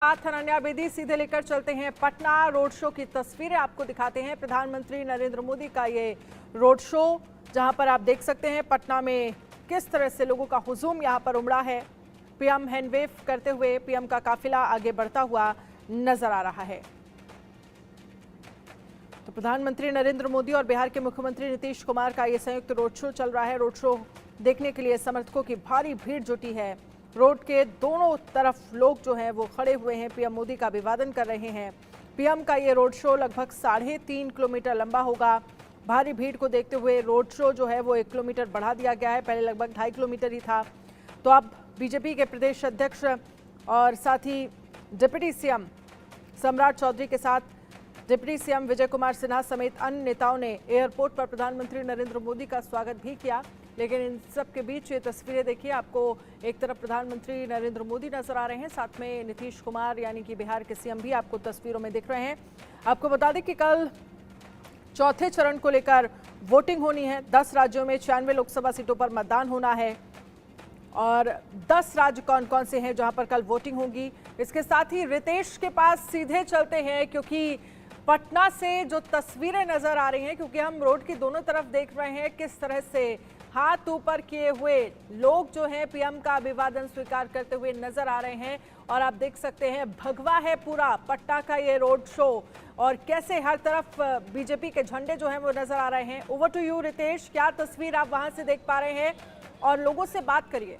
साथ अनन्या बेदी। सीधे लेकर चलते हैं पटना। रोड शो की तस्वीरें आपको दिखाते हैं। प्रधानमंत्री नरेंद्र मोदी का ये रोड शो, जहां पर आप देख सकते हैं पटना में किस तरह से लोगों का हुजूम यहां पर उमड़ा है। पीएम हैंडवेव करते हुए पीएम का काफिला आगे बढ़ता हुआ नजर आ रहा है। तो प्रधानमंत्री नरेंद्र मोदी और बिहार के मुख्यमंत्री नीतीश कुमार का ये संयुक्त रोड शो चल रहा है। रोड शो देखने के लिए समर्थकों की भारी भीड़ जुटी है। रोड के दोनों तरफ लोग जो हैं वो खड़े हुए हैं, पीएम मोदी का अभिवादन कर रहे हैं। पीएम का ये रोड शो लगभग 3.5 किलोमीटर लंबा होगा। भारी भीड़ को देखते हुए रोड शो जो है वो 1 किलोमीटर बढ़ा दिया गया है। पहले लगभग 2.5 किलोमीटर ही था। तो अब बीजेपी के प्रदेश अध्यक्ष और साथ ही डिप्टी सीएम सम्राट चौधरी के साथ डिप्टी सीएम विजय कुमार सिन्हा समेत अन्य नेताओं ने एयरपोर्ट पर प्रधानमंत्री नरेंद्र मोदी का स्वागत भी किया। लेकिन इन सब के बीच ये तस्वीरें देखिए, आपको एक तरफ प्रधानमंत्री नरेंद्र मोदी नजर आ रहे हैं, साथ में नीतीश कुमार यानी कि बिहार के सीएम भी आपको तस्वीरों में दिख रहे हैं। आपको बता दें कि कल चौथे चरण को लेकर वोटिंग होनी है। 10 राज्यों में 96 लोकसभा सीटों पर मतदान होना है और 10 राज्य कौन कौन से हैं जहां पर कल वोटिंग होगी। इसके साथ ही रितेश के पास सीधे चलते हैं, क्योंकि पटना से जो तस्वीरें नजर आ रही हैं, क्योंकि हम रोड की दोनों तरफ देख रहे हैं किस तरह से हाथ ऊपर किए हुए लोग जो हैं पीएम का अभिवादन स्वीकार करते हुए नजर आ रहे हैं। और आप देख सकते हैं भगवा है पूरा पटना का ये रोड शो और कैसे हर तरफ बीजेपी के झंडे जो हैं वो नजर आ रहे हैं। ओवर टू यू रितेश, क्या तस्वीर आप वहां से देख पा रहे हैं और लोगों से बात करिए।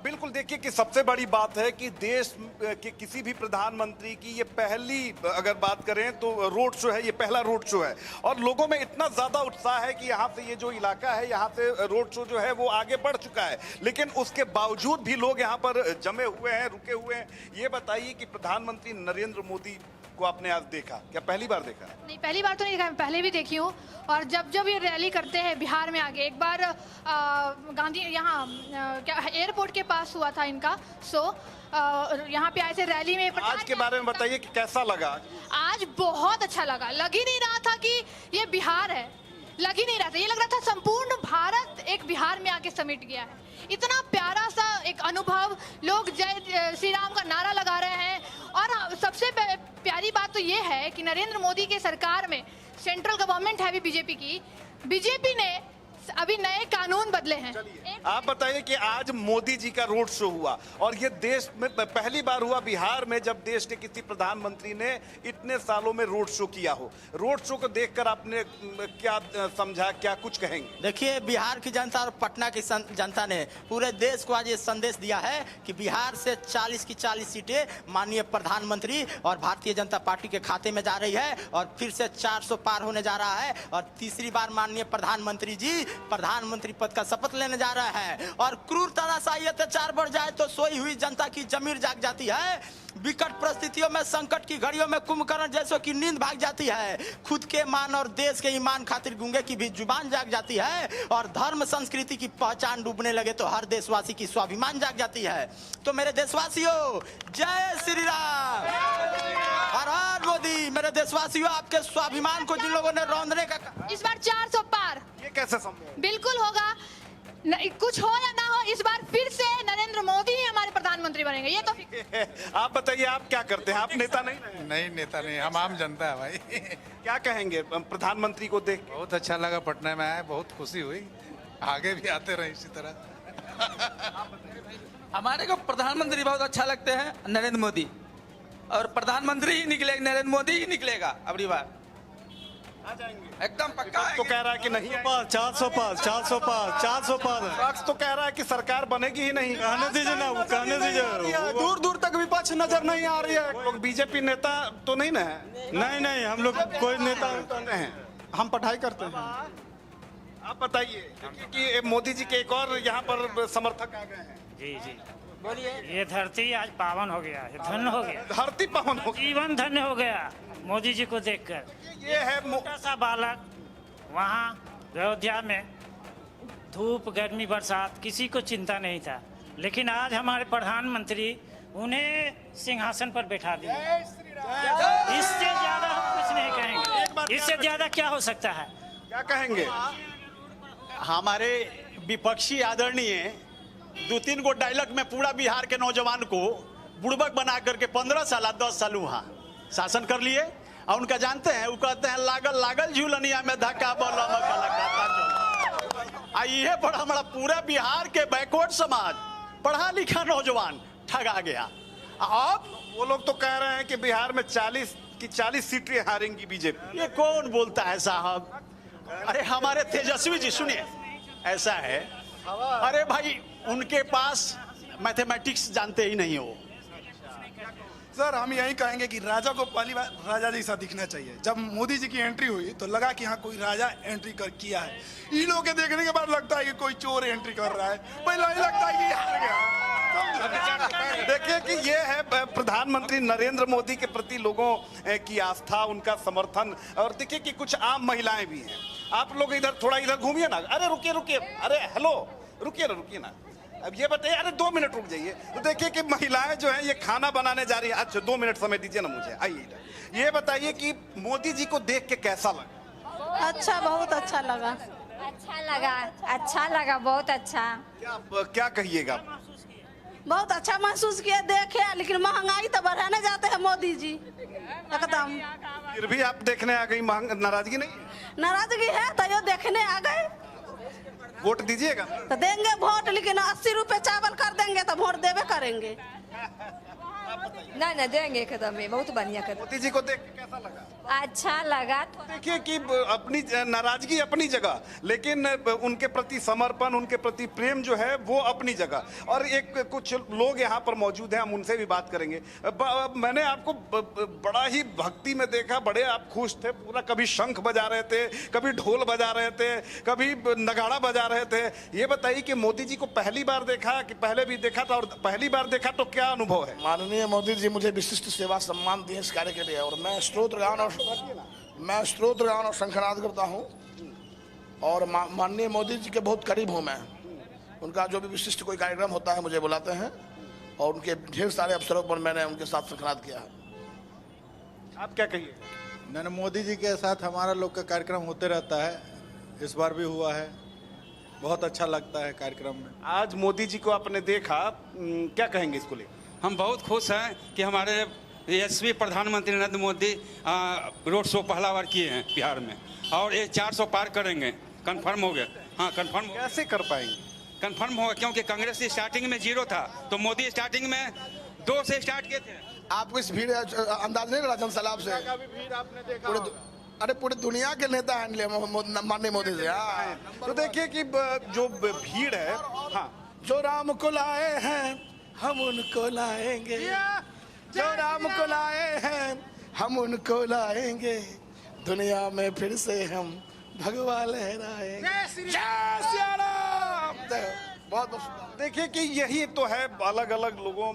बिल्कुल, देखिए कि सबसे बड़ी बात है कि देश के किसी भी प्रधानमंत्री की ये पहली, अगर बात करें तो रोड शो है, ये पहला रोड शो है और लोगों में इतना ज्यादा उत्साह है कि यहाँ से ये जो इलाका है यहाँ से रोड शो जो है वो आगे बढ़ चुका है। लेकिन उसके बावजूद भी लोग यहाँ पर जमे हुए हैं, रुके हुए हैं। ये बताइए कि प्रधानमंत्री नरेंद्र मोदी को आपने आज देखा, क्या पहली बार देखा? नहीं, पहली बार तो नहीं देखा, मैं पहले भी देखी हूँ। और जब ये रैली करते हैं बिहार में आगे, एक बार गांधी यहाँ क्या एयरपोर्ट के पास हुआ था इनका शो, यहाँ पे आए थे रैली में। आज के बारे में बताइए कि कैसा लगा? आज बहुत अच्छा लगा। लग ही नहीं रहा था कि ये बिहार है, लग ही नहीं रहा था। ये लग रहा था संपूर्ण भारत एक बिहार में आके समेट गया है। इतना प्यारा सा एक अनुभव, लोग जय श्री राम का नारा लगा रहे हैं। और सबसे प्यारी बात तो ये है कि नरेंद्र मोदी के सरकार में सेंट्रल गवर्नमेंट है अभी बीजेपी की, बीजेपी ने अभी नए कानून बदले हैं। आप बताइए कि आज मोदी जी का रोड शो हुआ और ये देश में पहली बार हुआ बिहार में जब देश के किसी प्रधानमंत्री ने इतने सालों में रोड शो किया हो। रोड शो को देखकर आपने क्या समझा, क्या कुछ कहेंगे? देखिए, बिहार की जनता और पटना की जनता ने पूरे देश को आज ये संदेश दिया है कि बिहार से 40 की 40 सीटें माननीय प्रधानमंत्री और भारतीय जनता पार्टी के खाते में जा रही है और फिर से 400 पार होने जा रहा है और तीसरी बार माननीय प्रधानमंत्री जी प्रधानमंत्री पद का शपथ लेने जा रहा है। और क्रूर तानाशाही अत्याचार बढ़ जाए तो सोई हुई जनता की जमीर जाग जाती है। विकट परिस्थितियों में, संकट की घड़ियों में कुंभकर्ण जैसों की नींद भाग जाती है। खुद के मान और देश के ईमान खातिर गूंगे की भी जुबान जाग जाती है और धर्म संस्कृति की पहचान डूबने लगे तो हर देशवासी की स्वाभिमान जाग जाती है। तो मेरे देशवासियों, जय श्री राम, हर हर मोदी। मेरे देशवासियों, आपके स्वाभिमान को जिन लोगों ने रौंदने का, इस बार 400 पार, ये कैसे संभव? बिल्कुल होगा। कुछ हो या ना हो, इस बार फिर से नरेंद्र मोदी ही हमारे प्रधानमंत्री बनेंगे, ये तो। आप बताइए, आप क्या करते हैं? आप नेता नहीं रहे? नहीं, नेता नहीं, हम आम जनता है भाई। क्या कहेंगे प्रधानमंत्री को देख? बहुत अच्छा लगा, पटना में आए, बहुत खुशी हुई। आगे भी आते रहे इसी तरह। हमारे को प्रधानमंत्री बहुत अच्छा लगते हैं, नरेंद्र मोदी। और प्रधानमंत्री ही निकलेगा, नरेंद्र मोदी ही निकलेगा अगली बार, आ जाएंगे एकदम पक्का। तो कह रहा है कि नहीं, 400 पास 400 पास 400 पास। विपक्ष तो कह रहा है कि सरकार बनेगी ही नहीं। कहने दीजिए ना, वो कहने दीजिए। दूर दूर तक विपक्ष नजर नहीं आ रही है। लोग बीजेपी नेता तो नहीं ना है? नहीं नहीं, हम लोग कोई नेता हैं, हम पढ़ाई करते हैं। आप बताइए कि मोदी जी के एक और यहाँ पर समर्थक आ गए हैं। जी जी, बोलिए। ये धरती आज पावन हो गया है, धन्य हो गया, धरती पावन हो गया, जीवन धन्य हो गया मोदी जी को देखकर। ये है छोटा सा बालक वहाँ अयोध्या में, धूप गर्मी बरसात किसी को चिंता नहीं था, लेकिन आज हमारे प्रधानमंत्री उन्हें सिंहासन पर बैठा दिया। इससे ज्यादा हम कुछ नहीं कहेंगे, इससे ज्यादा क्या हो सकता है? क्या कहेंगे? हमारे विपक्षी आदरणीय 2-3 गो डायलॉग में पूरा बिहार के नौजवान को बुड़बक बना करके 15 साल 10 साल वहां शासन कर लिए। और उनका जानते हैं, वो कहते हैं लागल लागल झूलनिया में धक्का ये पर हमारा पूरा बिहार के बैकवर्ड समाज पढ़ा लिखा नौजवान ठगा गया। अब वो लोग तो कह रहे हैं कि बिहार में 40 सीटें हारेंगी बीजेपी। ये कौन बोलता है साहब? अरे हमारे तेजस्वी जी सुनिए, ऐसा है, अरे भाई उनके पास मैथमेटिक्स जानते ही नहीं हो। सर हम यही कहेंगे कि राजा को पहली बार राजा जैसा दिखना चाहिए। जब मोदी जी की एंट्री हुई तो लगा कि हाँ कोई राजा एंट्री किया है। इन लोगों के देखने के बाद लगता है कि कोई चोर एंट्री कर रहा है, पहले ही लगता है कि हार गया। देखिए कि ये है प्रधानमंत्री नरेंद्र मोदी के प्रति लोगों की आस्था, उनका समर्थन। और देखिए कि कुछ आम महिलाएं भी हैं। आप लोग इधर थोड़ा इधर घूमिए ना। अरे रुकिए, अरे हेलो, रुकिए ना। अब ये बताइए, अरे 2 मिनट रुक जाइए। तो देखिए कि महिलाएं जो है ये खाना बनाने जा रही है। अच्छा 2 मिनट समय दीजिए ना मुझे। आइए, ये बताइए कि मोदी जी को देख के कैसा लगा? अच्छा, बहुत अच्छा लगा। अच्छा लगा, बहुत अच्छा। क्या कहिएगा? बहुत अच्छा महसूस किया देखे, लेकिन महंगाई तो बढ़ाने जाते हैं मोदी जी एकदम। फिर भी आप देखने आ गई, नाराजगी नहीं? नाराजगी है तो ये देखने आ गए। वोट दीजिएगा? तो देंगे वोट, लेकिन 80 रुपए चावल कर देंगे तो वोट देवे करेंगे। नहीं देंगे एकदम, बहुत बढ़िया कर। मोदी जी को देख के कैसा लगा? अच्छा लगा। देखिए कि अपनी नाराजगी अपनी जगह, लेकिन उनके प्रति समर्पण, उनके प्रति प्रेम जो है वो अपनी जगह। और एक कुछ लोग यहाँ पर मौजूद हैं, हम उनसे भी बात करेंगे। मैंने आपको बड़ा ही भक्ति में देखा, बड़े आप खुश थे पूरा। कभी शंख बजा रहे थे, कभी ढोल बजा रहे थे, कभी नगाड़ा बजा रहे थे। ये बताइए कि मोदी जी को पहली बार देखा कि पहले भी देखा था, और पहली बार देखा तो क्या अनुभव है? माननीय मोदी जी मुझे विशिष्ट सेवा सम्मान दिए इस कार्य के लिए, और मैं स्तोत्र गान और शंखनाद करता हूँ। और माननीय मोदी जी के बहुत करीब हूँ मैं। उनका जो भी विशिष्ट कोई कार्यक्रम होता है मुझे बुलाते हैं, और उनके ढेर सारे अवसरों पर मैंने उनके साथ शंखनाद किया है। आप क्या कहिए? नरेंद्र मोदी जी के साथ हमारा लोग का कार्यक्रम होते रहता है, इस बार भी हुआ है। बहुत अच्छा लगता है कार्यक्रम में। आज मोदी जी को आपने देखा, क्या कहेंगे इसको लेकर? हम बहुत खुश हैं कि हमारे यशस्वी प्रधानमंत्री नरेंद्र मोदी रोड शो पहला बार किए हैं बिहार में, और ये 400 पार करेंगे, कंफर्म हो गया। हाँ कंफर्म। कैसे कर पाएंगे? कंफर्म होगा, क्योंकि कांग्रेस स्टार्टिंग में 0 था, तो मोदी स्टार्टिंग में 2 से स्टार्ट किए थे। आपको इस भीड़ अंदाज नहीं लगा जनसैलाब से? भीड़ आपने देखा? अरे पूरी दुनिया के नेता हैं माननीय मोदी जी। तो देखिए कि जो भीड़ है, हाँ, जो राम को लाए हैं हम उनको लाएंगे, जो राम को लाए हैं हम उनको लाएंगे, दुनिया में फिर से हम भगवा लहराएंगे। जय श्री राम। बहुत बहुत। देखिए कि यही तो है अलग अलग लोगों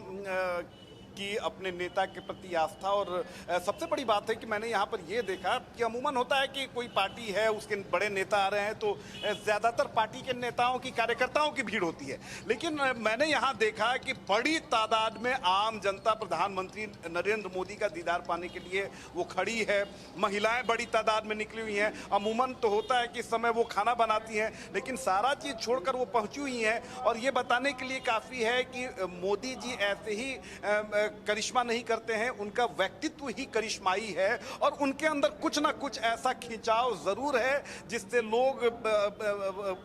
की अपने नेता के प्रति आस्था। और सबसे बड़ी बात है कि मैंने यहाँ पर ये देखा कि अमूमन होता है कि कोई पार्टी है, उसके बड़े नेता आ रहे हैं तो ज़्यादातर पार्टी के नेताओं की, कार्यकर्ताओं की भीड़ होती है। लेकिन मैंने यहाँ देखा कि बड़ी तादाद में आम जनता प्रधानमंत्री नरेंद्र मोदी का दीदार पाने के लिए वो खड़ी है। महिलाएं बड़ी तादाद में निकली हुई हैं। अमूमन तो होता है कि इस समय वो खाना बनाती हैं, लेकिन सारा चीज़ छोड़कर वो पहुँची हुई हैं। और ये बताने के लिए काफ़ी है कि मोदी जी ऐसे ही करिश्मा नहीं करते हैं, उनका व्यक्तित्व ही करिश्माई है, और उनके अंदर कुछ ना कुछ ऐसा खिंचाव जरूर है जिससे लोग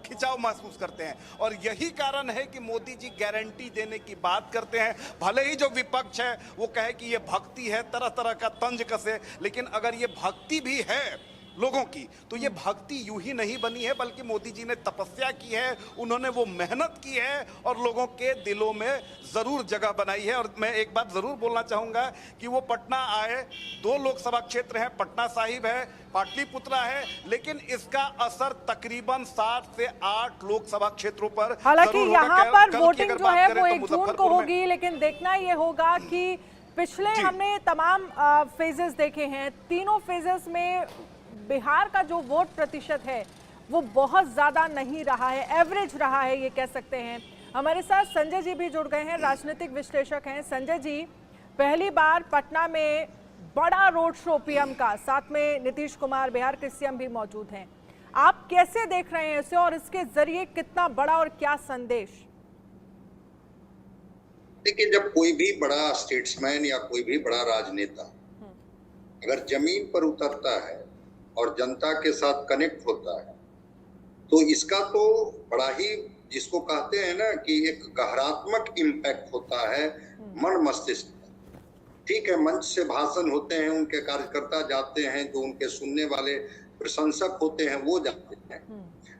खिंचाव महसूस करते हैं। और यही कारण है कि मोदी जी गारंटी देने की बात करते हैं। भले ही जो विपक्ष है वो कहे कि ये भक्ति है, तरह तरह का तंज कसे, लेकिन अगर ये भक्ति भी है लोगों की तो ये भक्ति यूं ही नहीं बनी है, बल्कि मोदी जी ने तपस्या की है, उन्होंने वो मेहनत की है और लोगों के दिलों में जरूर जगह बनाई है। और मैं एक बात जरूर बोलना चाहूंगा कि वो पटना आए, 2 लोकसभा क्षेत्र हैं, पटना साहिब है, पाटलिपुत्रा है, लेकिन इसका असर तकरीबन 7 से 8 लोकसभा क्षेत्रों पर। हालांकि यहाँ पर वोटिंग जो है वो 1 जून को होगी, लेकिन देखना ये होगा कि पिछले हमने तमाम फेजेस देखे हैं, तीनों फेजेस में बिहार का जो वोट प्रतिशत है वो बहुत ज्यादा नहीं रहा है, एवरेज रहा है ये कह सकते हैं। हमारे साथ संजय जी भी जुड़ गए हैं, राजनीतिक विश्लेषक हैं। संजय जी, पहली बार पटना में बड़ा रोड शो पीएम का, साथ में नीतीश कुमार बिहार के सीएम भी मौजूद हैं, आप कैसे देख रहे हैं इसे और इसके जरिए कितना बड़ा और क्या संदेश? देखिए, जब कोई भी बड़ा स्टेट्समैन या कोई भी बड़ा राजनेता अगर जमीन पर उतरता है और जनता के साथ कनेक्ट होता है तो इसका तो बड़ा ही, जिसको कहते हैं ना कि एक गहरात्मक इम्पैक्ट होता है मन मस्तिष्क पर। ठीक है, मंच से भाषण होते हैं, उनके कार्यकर्ता जाते हैं, जो उनके सुनने वाले प्रशंसक होते हैं वो जाते हैं,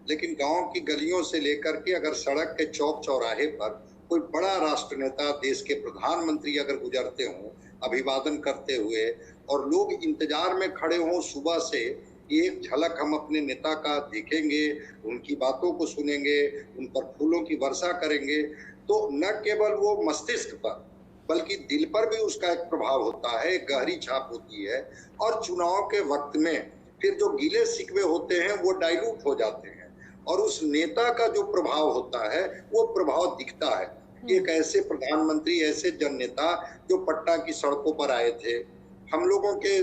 लेकिन गांव की गलियों से लेकर के अगर सड़क के चौक चौराहे पर कोई बड़ा राष्ट्र नेता, देश के प्रधानमंत्री अगर गुजरते हों अभिवादन करते हुए और लोग इंतजार में खड़े हों सुबह से, एक झलक हम अपने नेता का देखेंगे, उनकी बातों को सुनेंगे, उन पर फूलों की वर्षा करेंगे, तो न केवल वो मस्तिष्क पर बल्कि दिल पर भी उसका एक प्रभाव होता है, एक गहरी छाप होती है। और चुनाव के वक्त में फिर जो गीले शिकवे होते हैं वो डाइल्यूट हो जाते हैं और उस नेता का जो प्रभाव होता है वो प्रभाव दिखता है। एक ऐसे प्रधानमंत्री, ऐसे जननेता जो पटना की सड़कों पर आए थे, हम लोगों के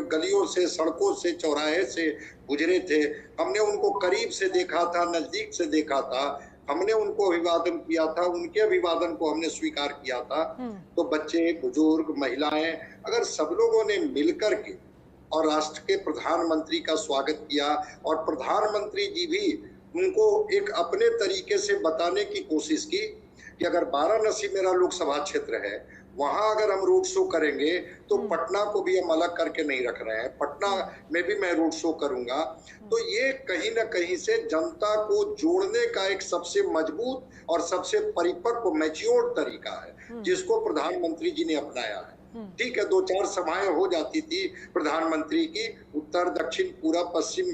गलियों से, सड़कों से, चौराहे से गुजरे थे, हमने उनको करीब से देखा था, नजदीक से देखा था, हमने उनको अभिवादन किया था, उनके अभिवादन को हमने स्वीकार किया था। तो बच्चे, बुजुर्ग, महिलाएं, अगर सब लोगों ने मिलकर के और राष्ट्र के प्रधानमंत्री का स्वागत किया और प्रधानमंत्री जी भी उनको एक अपने तरीके से बताने की कोशिश की कि अगर वाराणसी मेरा लोकसभा क्षेत्र है, वहां अगर हम रोड शो करेंगे तो पटना को भी हम अलग करके नहीं रख रहे हैं, पटना में भी मैं रोड शो करूंगा। तो ये कहीं ना कहीं से जनता को जोड़ने का एक सबसे मजबूत और सबसे परिपक्व, मैच्योर तरीका है जिसको प्रधानमंत्री जी ने अपनाया है। ठीक है, 2-4 सभाएं हो जाती थी प्रधानमंत्री की, उत्तर, दक्षिण, पूरब, पश्चिम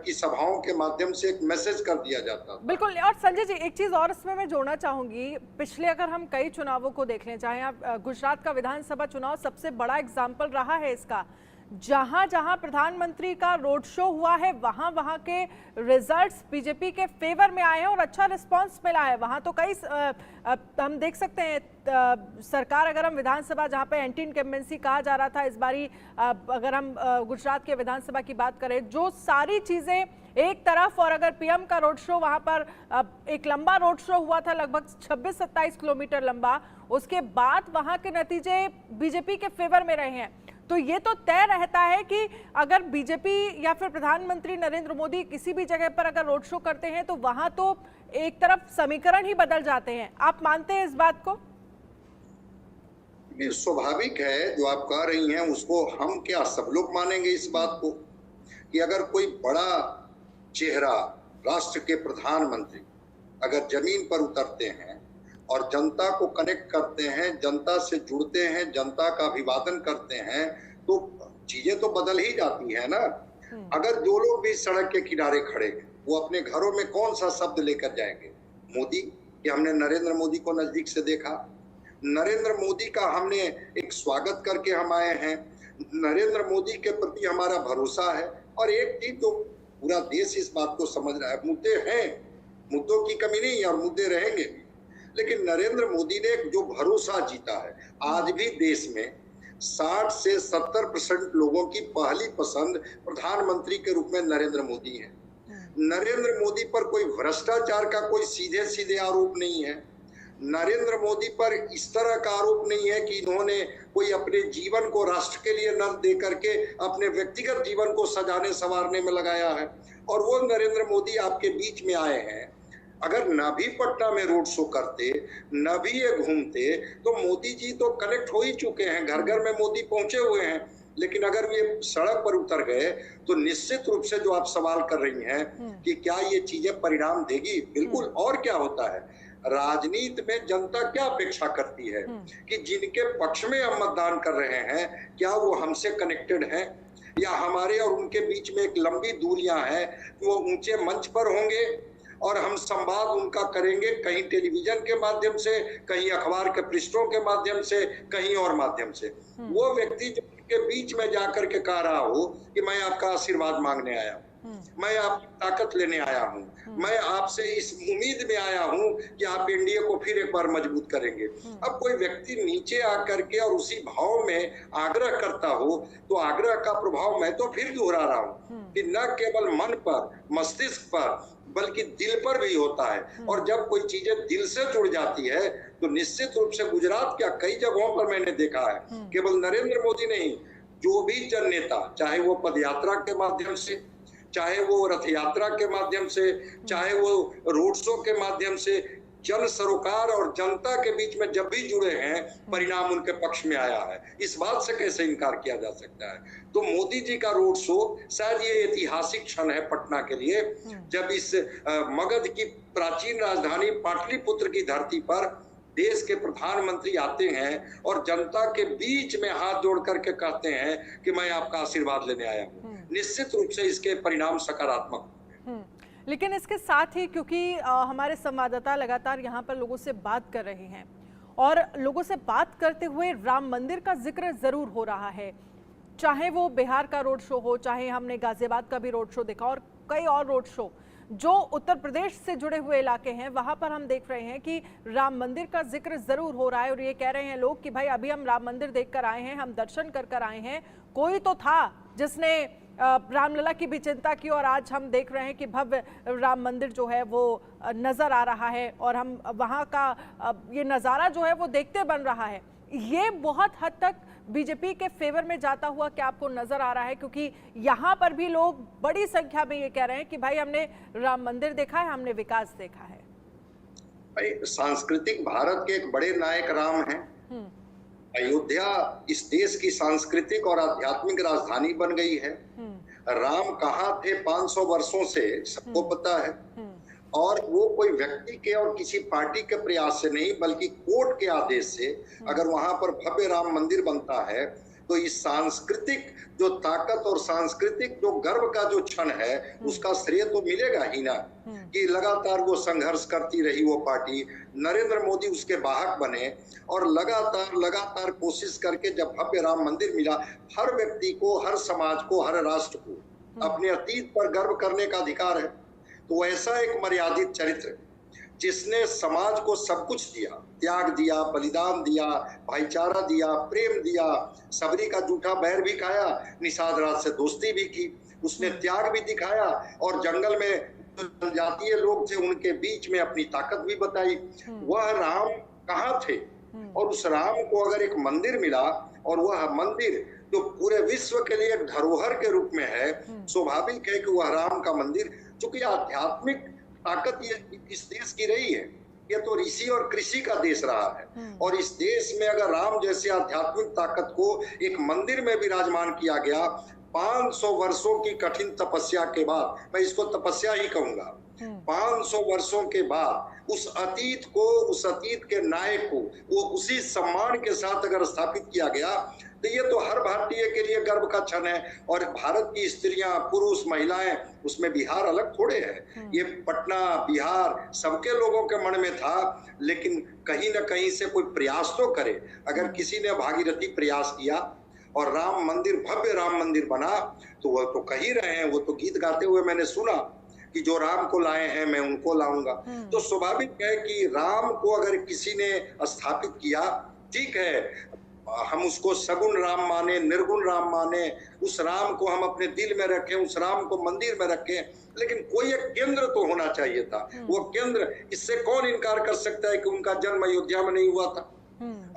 की सभाओं के माध्यम से एक मैसेज कर दिया जाता था। बिल्कुल। और संजय जी, एक चीज और इसमें मैं जोड़ना चाहूंगी, पिछले अगर हम कई चुनावों को देख लें, चाहे आप गुजरात का विधानसभा चुनाव सबसे बड़ा एग्जाम्पल रहा है इसका, जहां जहां प्रधानमंत्री का रोड शो हुआ है वहां वहां के रिजल्ट्स बीजेपी के फेवर में आए हैं और अच्छा रिस्पांस मिला है। वहां तो कई हम देख सकते हैं सरकार, अगर हम विधानसभा जहां पे एंटी इनकम्बेंसी कहा जा रहा था, इस बारी अगर हम गुजरात के विधानसभा की बात करें, जो सारी चीजें एक तरफ, और अगर पीएम का रोड शो वहां पर एक लंबा रोड शो हुआ था, लगभग 26-27 किलोमीटर लंबा, उसके बाद वहां के नतीजे बीजेपी के फेवर में रहे हैं। तो ये तो तय रहता है कि अगर बीजेपी या फिर प्रधानमंत्री नरेंद्र मोदी किसी भी जगह पर अगर रोड शो करते हैं तो वहां तो एक तरफ समीकरण ही बदल जाते हैं। आप मानते हैं इस बात को? ये स्वाभाविक है जो आप कह रही हैं, उसको हम क्या सब लोग मानेंगे इस बात को कि अगर कोई बड़ा चेहरा, राष्ट्र के प्रधानमंत्री अगर जमीन पर उतरते हैं और जनता को कनेक्ट करते हैं, जनता से जुड़ते हैं, जनता का अभिवादन करते हैं, तो चीजें तो बदल ही जाती है ना। अगर जो लोग भी सड़क के किनारे खड़े हैं वो अपने घरों में कौन सा शब्द लेकर जाएंगे? मोदी, कि हमने नरेंद्र मोदी को नजदीक से देखा, नरेंद्र मोदी का हमने एक स्वागत करके हम आए हैं, नरेंद्र मोदी के प्रति हमारा भरोसा है। और एक चीज तो पूरा देश इस बात को समझ रहा है, मुद्दे हैं, मुद्दों की कमी नहीं है और मुद्दे रहेंगे भी, लेकिन नरेंद्र मोदी ने जो भरोसा जीता है, आज भी देश में 60 से 70% लोगों की पहली पसंद प्रधानमंत्री के रूप में नरेंद्र मोदी है। नरेंद्र मोदी पर कोई भ्रष्टाचार का कोई सीधे सीधे आरोप नहीं है, नरेंद्र मोदी पर इस तरह का आरोप नहीं है कि इन्होंने कोई अपने जीवन को राष्ट्र के लिए न दे करके अपने व्यक्तिगत जीवन को सजाने संवारने में लगाया है। और वो नरेंद्र मोदी आपके बीच में आए हैं। अगर न भी पटना में रोड शो करते, न भी ये घूमते, तो मोदी जी तो कनेक्ट हो ही चुके हैं, घर घर में मोदी पहुंचे हुए हैं। लेकिन अगर ये सड़क पर उतर गए तो निश्चित रूप से जो आप सवाल कर रही हैं कि क्या ये चीजें परिणाम देगी, बिल्कुल। और क्या होता है, राजनीति में जनता क्या अपेक्षा करती है कि जिनके पक्ष में हम मतदान कर रहे हैं क्या वो हमसे कनेक्टेड हैं, या हमारे और उनके बीच में एक लंबी दूरियां हैं, वो ऊंचे मंच पर होंगे और हम संवाद उनका करेंगे, कहीं टेलीविजन के माध्यम से, कहीं अखबार के पृष्ठों के माध्यम से, कहीं और माध्यम से। वो व्यक्ति जो के बीच में जाकर के कह रहा हो कि मैं आपका आशीर्वाद मांगने आया हूँ, मैं आपकी ताकत लेने आया हूँ, मैं आपसे इस उम्मीद में आया हूँ कि आप एनडीए को फिर एक बार मजबूत करेंगे। अब कोई व्यक्ति नीचे आकर के और उसी भाव में आग्रह करता हो तो आग्रह का प्रभाव मैं तो फिर दोहरा रहा हूँ कि न केवल मन पर, मस्तिष्क पर, बल्कि दिल पर भी होता है। और जब कोई चीजें दिल से जुड़ जाती है तो निश्चित रूप से गुजरात क्या कई जगहों पर मैंने देखा है, केवल नरेंद्र मोदी नहीं, जो भी जन नेता, चाहे वो पदयात्रा के माध्यम से, चाहे वो रथ यात्रा के माध्यम से, चाहे वो रोड शो के माध्यम से, जन सरोकार और जनता के बीच में जब भी जुड़े हैं, परिणाम उनके पक्ष में आया है। इस बात से कैसे इनकार किया जा सकता है? तो मोदी जी का रोड शो शायद ये ऐतिहासिक क्षण है पटना के लिए, जब इस मगध की प्राचीन राजधानी पाटलिपुत्र की धरती पर देश के प्रधानमंत्री आते हैं और जनता के बीच में हाथ जोड़ करके कहते हैं कि मैं आपका आशीर्वाद लेने आया हूँ। निश्चित रूप से इसके परिणाम सकारात्मक। लेकिन इसके साथ ही क्योंकि हमारे संवाददाता लगातार यहाँ पर लोगों से बात कर रहे हैं और लोगों से बात करते हुए राम मंदिर का जिक्र जरूर हो रहा है, चाहे वो बिहार का रोड शो हो, चाहे हमने गाजियाबाद का भी रोड शो देखा और कई और रोड शो जो उत्तर प्रदेश से जुड़े हुए इलाके हैं, वहां पर हम देख रहे हैं कि राम मंदिर का जिक्र जरूर हो रहा है। और ये कह रहे हैं लोग कि भाई अभी हम राम मंदिर देखकर आए हैं, हम दर्शन कर आए हैं, कोई तो था जिसने रामलला की भी चिंता की और आज हम देख रहे हैं कि भव्य राम मंदिर जो है वो नजर आ रहा है और हम वहाँ का ये नज़ारा जो है वो देखते बन रहा है। ये बहुत हद तक बीजेपी के फेवर में जाता हुआ क्या आपको नजर आ रहा है? क्योंकि यहाँ पर भी लोग बड़ी संख्या में ये कह रहे हैं कि भाई हमने राम मंदिर देखा है, हमने विकास देखा है। भाई सांस्कृतिक भारत के एक बड़े नायक राम हैं। अयोध्या इस देश की सांस्कृतिक और आध्यात्मिक राजधानी बन गई है। राम कहाँ थे 500 वर्षों से सबको पता है, और वो कोई व्यक्ति के और किसी पार्टी के प्रयास से नहीं बल्कि कोर्ट के आदेश से अगर वहां पर भव्य राम मंदिर बनता है तो इस सांस्कृतिक जो ताकत और सांस्कृतिक जो गर्व का जो क्षण है उसका श्रेय तो मिलेगा ही ना, कि लगातार वो संघर्ष करती रही वो पार्टी, नरेंद्र मोदी उसके वाहक बने और लगातार कोशिश करके जब भव्य राम मंदिर मिला, हर व्यक्ति को, हर समाज को, हर राष्ट्र को अपने अतीत पर गर्व करने का अधिकार है। तो ऐसा एक मर्यादित चरित्र जिसने समाज को सब कुछ दिया, त्याग दिया, बलिदान दिया, भाईचारा दिया, प्रेम दिया, सबरी का जूठा बैर भी खाया, निषाद राज से दोस्ती भी की, उसने त्याग भी दिखाया और जंगल में जनजातीय लोग थे उनके बीच में अपनी ताकत भी बताई। वह राम कहाँ थे? और उस राम को अगर एक मंदिर मिला और वह मंदिर जो पूरे विश्व के लिए एक धरोहर के रूप में है, स्वाभाविक है कि वह राम का मंदिर, चूंकि आध्यात्मिक ताकत ये इस देश की रही है, ये तो ऋषि और कृषि का देश रहा है, और इस देश में अगर राम जैसे आध्यात्मिक ताकत को एक मंदिर में विराजमान किया गया 500 वर्षों की कठिन तपस्या के बाद, मैं इसको तपस्या ही कहूंगा, 500 वर्षों के बाद उस अतीत को, उस अतीत के नायक को वो उसी सम्मान के साथ अगर स्थापित किया गया तो ये तो हर भारतीय के लिए गर्व का क्षण है। और भारत की स्त्रियां, पुरुष, महिलाएं, उसमें बिहार अलग थोड़े है, ये पटना, बिहार सबके लोगों के मन में था, लेकिन कहीं न कहीं से कोई प्रयास तो करे। अगर किसी ने भागीरथी प्रयास किया और राम मंदिर, भव्य राम मंदिर बना, तो वह तो कह ही रहे हैं, वो तो गीत गाते हुए मैंने सुना कि जो राम को लाए हैं मैं उनको लाऊंगा। तो स्वाभाविक है कि राम को अगर किसी ने स्थापित किया, ठीक है, हम उसको सगुण राम माने, निर्गुण राम माने, उस राम को हम अपने दिल में रखें, उस राम को मंदिर में रखें, लेकिन कोई एक केंद्र तो होना चाहिए था। वो केंद्र, इससे कौन इनकार कर सकता है कि उनका जन्म अयोध्या में नहीं हुआ था?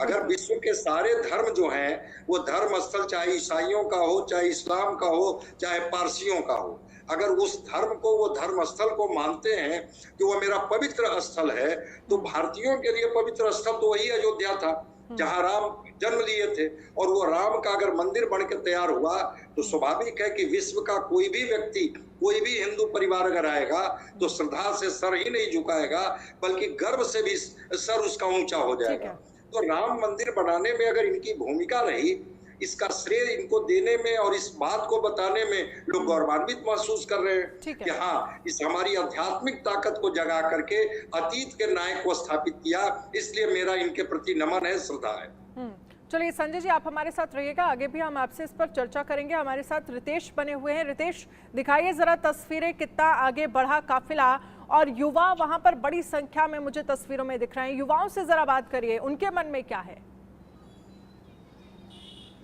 अगर विश्व के सारे धर्म जो हैं, वो धर्म स्थल चाहे ईसाइयों का हो, चाहे इस्लाम का हो, चाहे पारसियों का हो, अगर उस धर्म को, वो धर्म स्थल को मानते हैं कि वो मेरा पवित्र स्थल है, तो भारतीयों के लिए पवित्र स्थल तो वही अयोध्या था जहां राम जन्म लिए थे। और वो राम का अगर मंदिर बन के तैयार हुआ तो स्वाभाविक है कि विश्व का कोई भी व्यक्ति, कोई भी हिंदू परिवार अगर आएगा तो श्रद्धा से सर ही नहीं झुकाएगा, बल्कि गर्व से भी सर उसका ऊंचा हो जाएगा। तो राम मंदिर बनाने में अगर इनकी भूमिका रही, इसका श्रेय इनको देने में और इस बात को बताने में लोग गौरवान्वित महसूस कर रहे हैं कि हाँ, इस हमारी आध्यात्मिक ताकत को जगा करके अतीत के नायक को स्थापित किया, इसलिए मेरा इनके प्रति नमन है, श्रद्धा है। चलिए संजय जी, आप हमारे साथ रहिएगा, आगे भी हम आपसे इस पर चर्चा करेंगे। हमारे साथ रितेश बने हुए हैं। रितेश, दिखाइए जरा तस्वीरें, कितना आगे बढ़ा काफिला और युवा वहां पर बड़ी संख्या में मुझे तस्वीरों में दिख रहे हैं। युवाओं से जरा बात करिए, उनके मन में क्या है?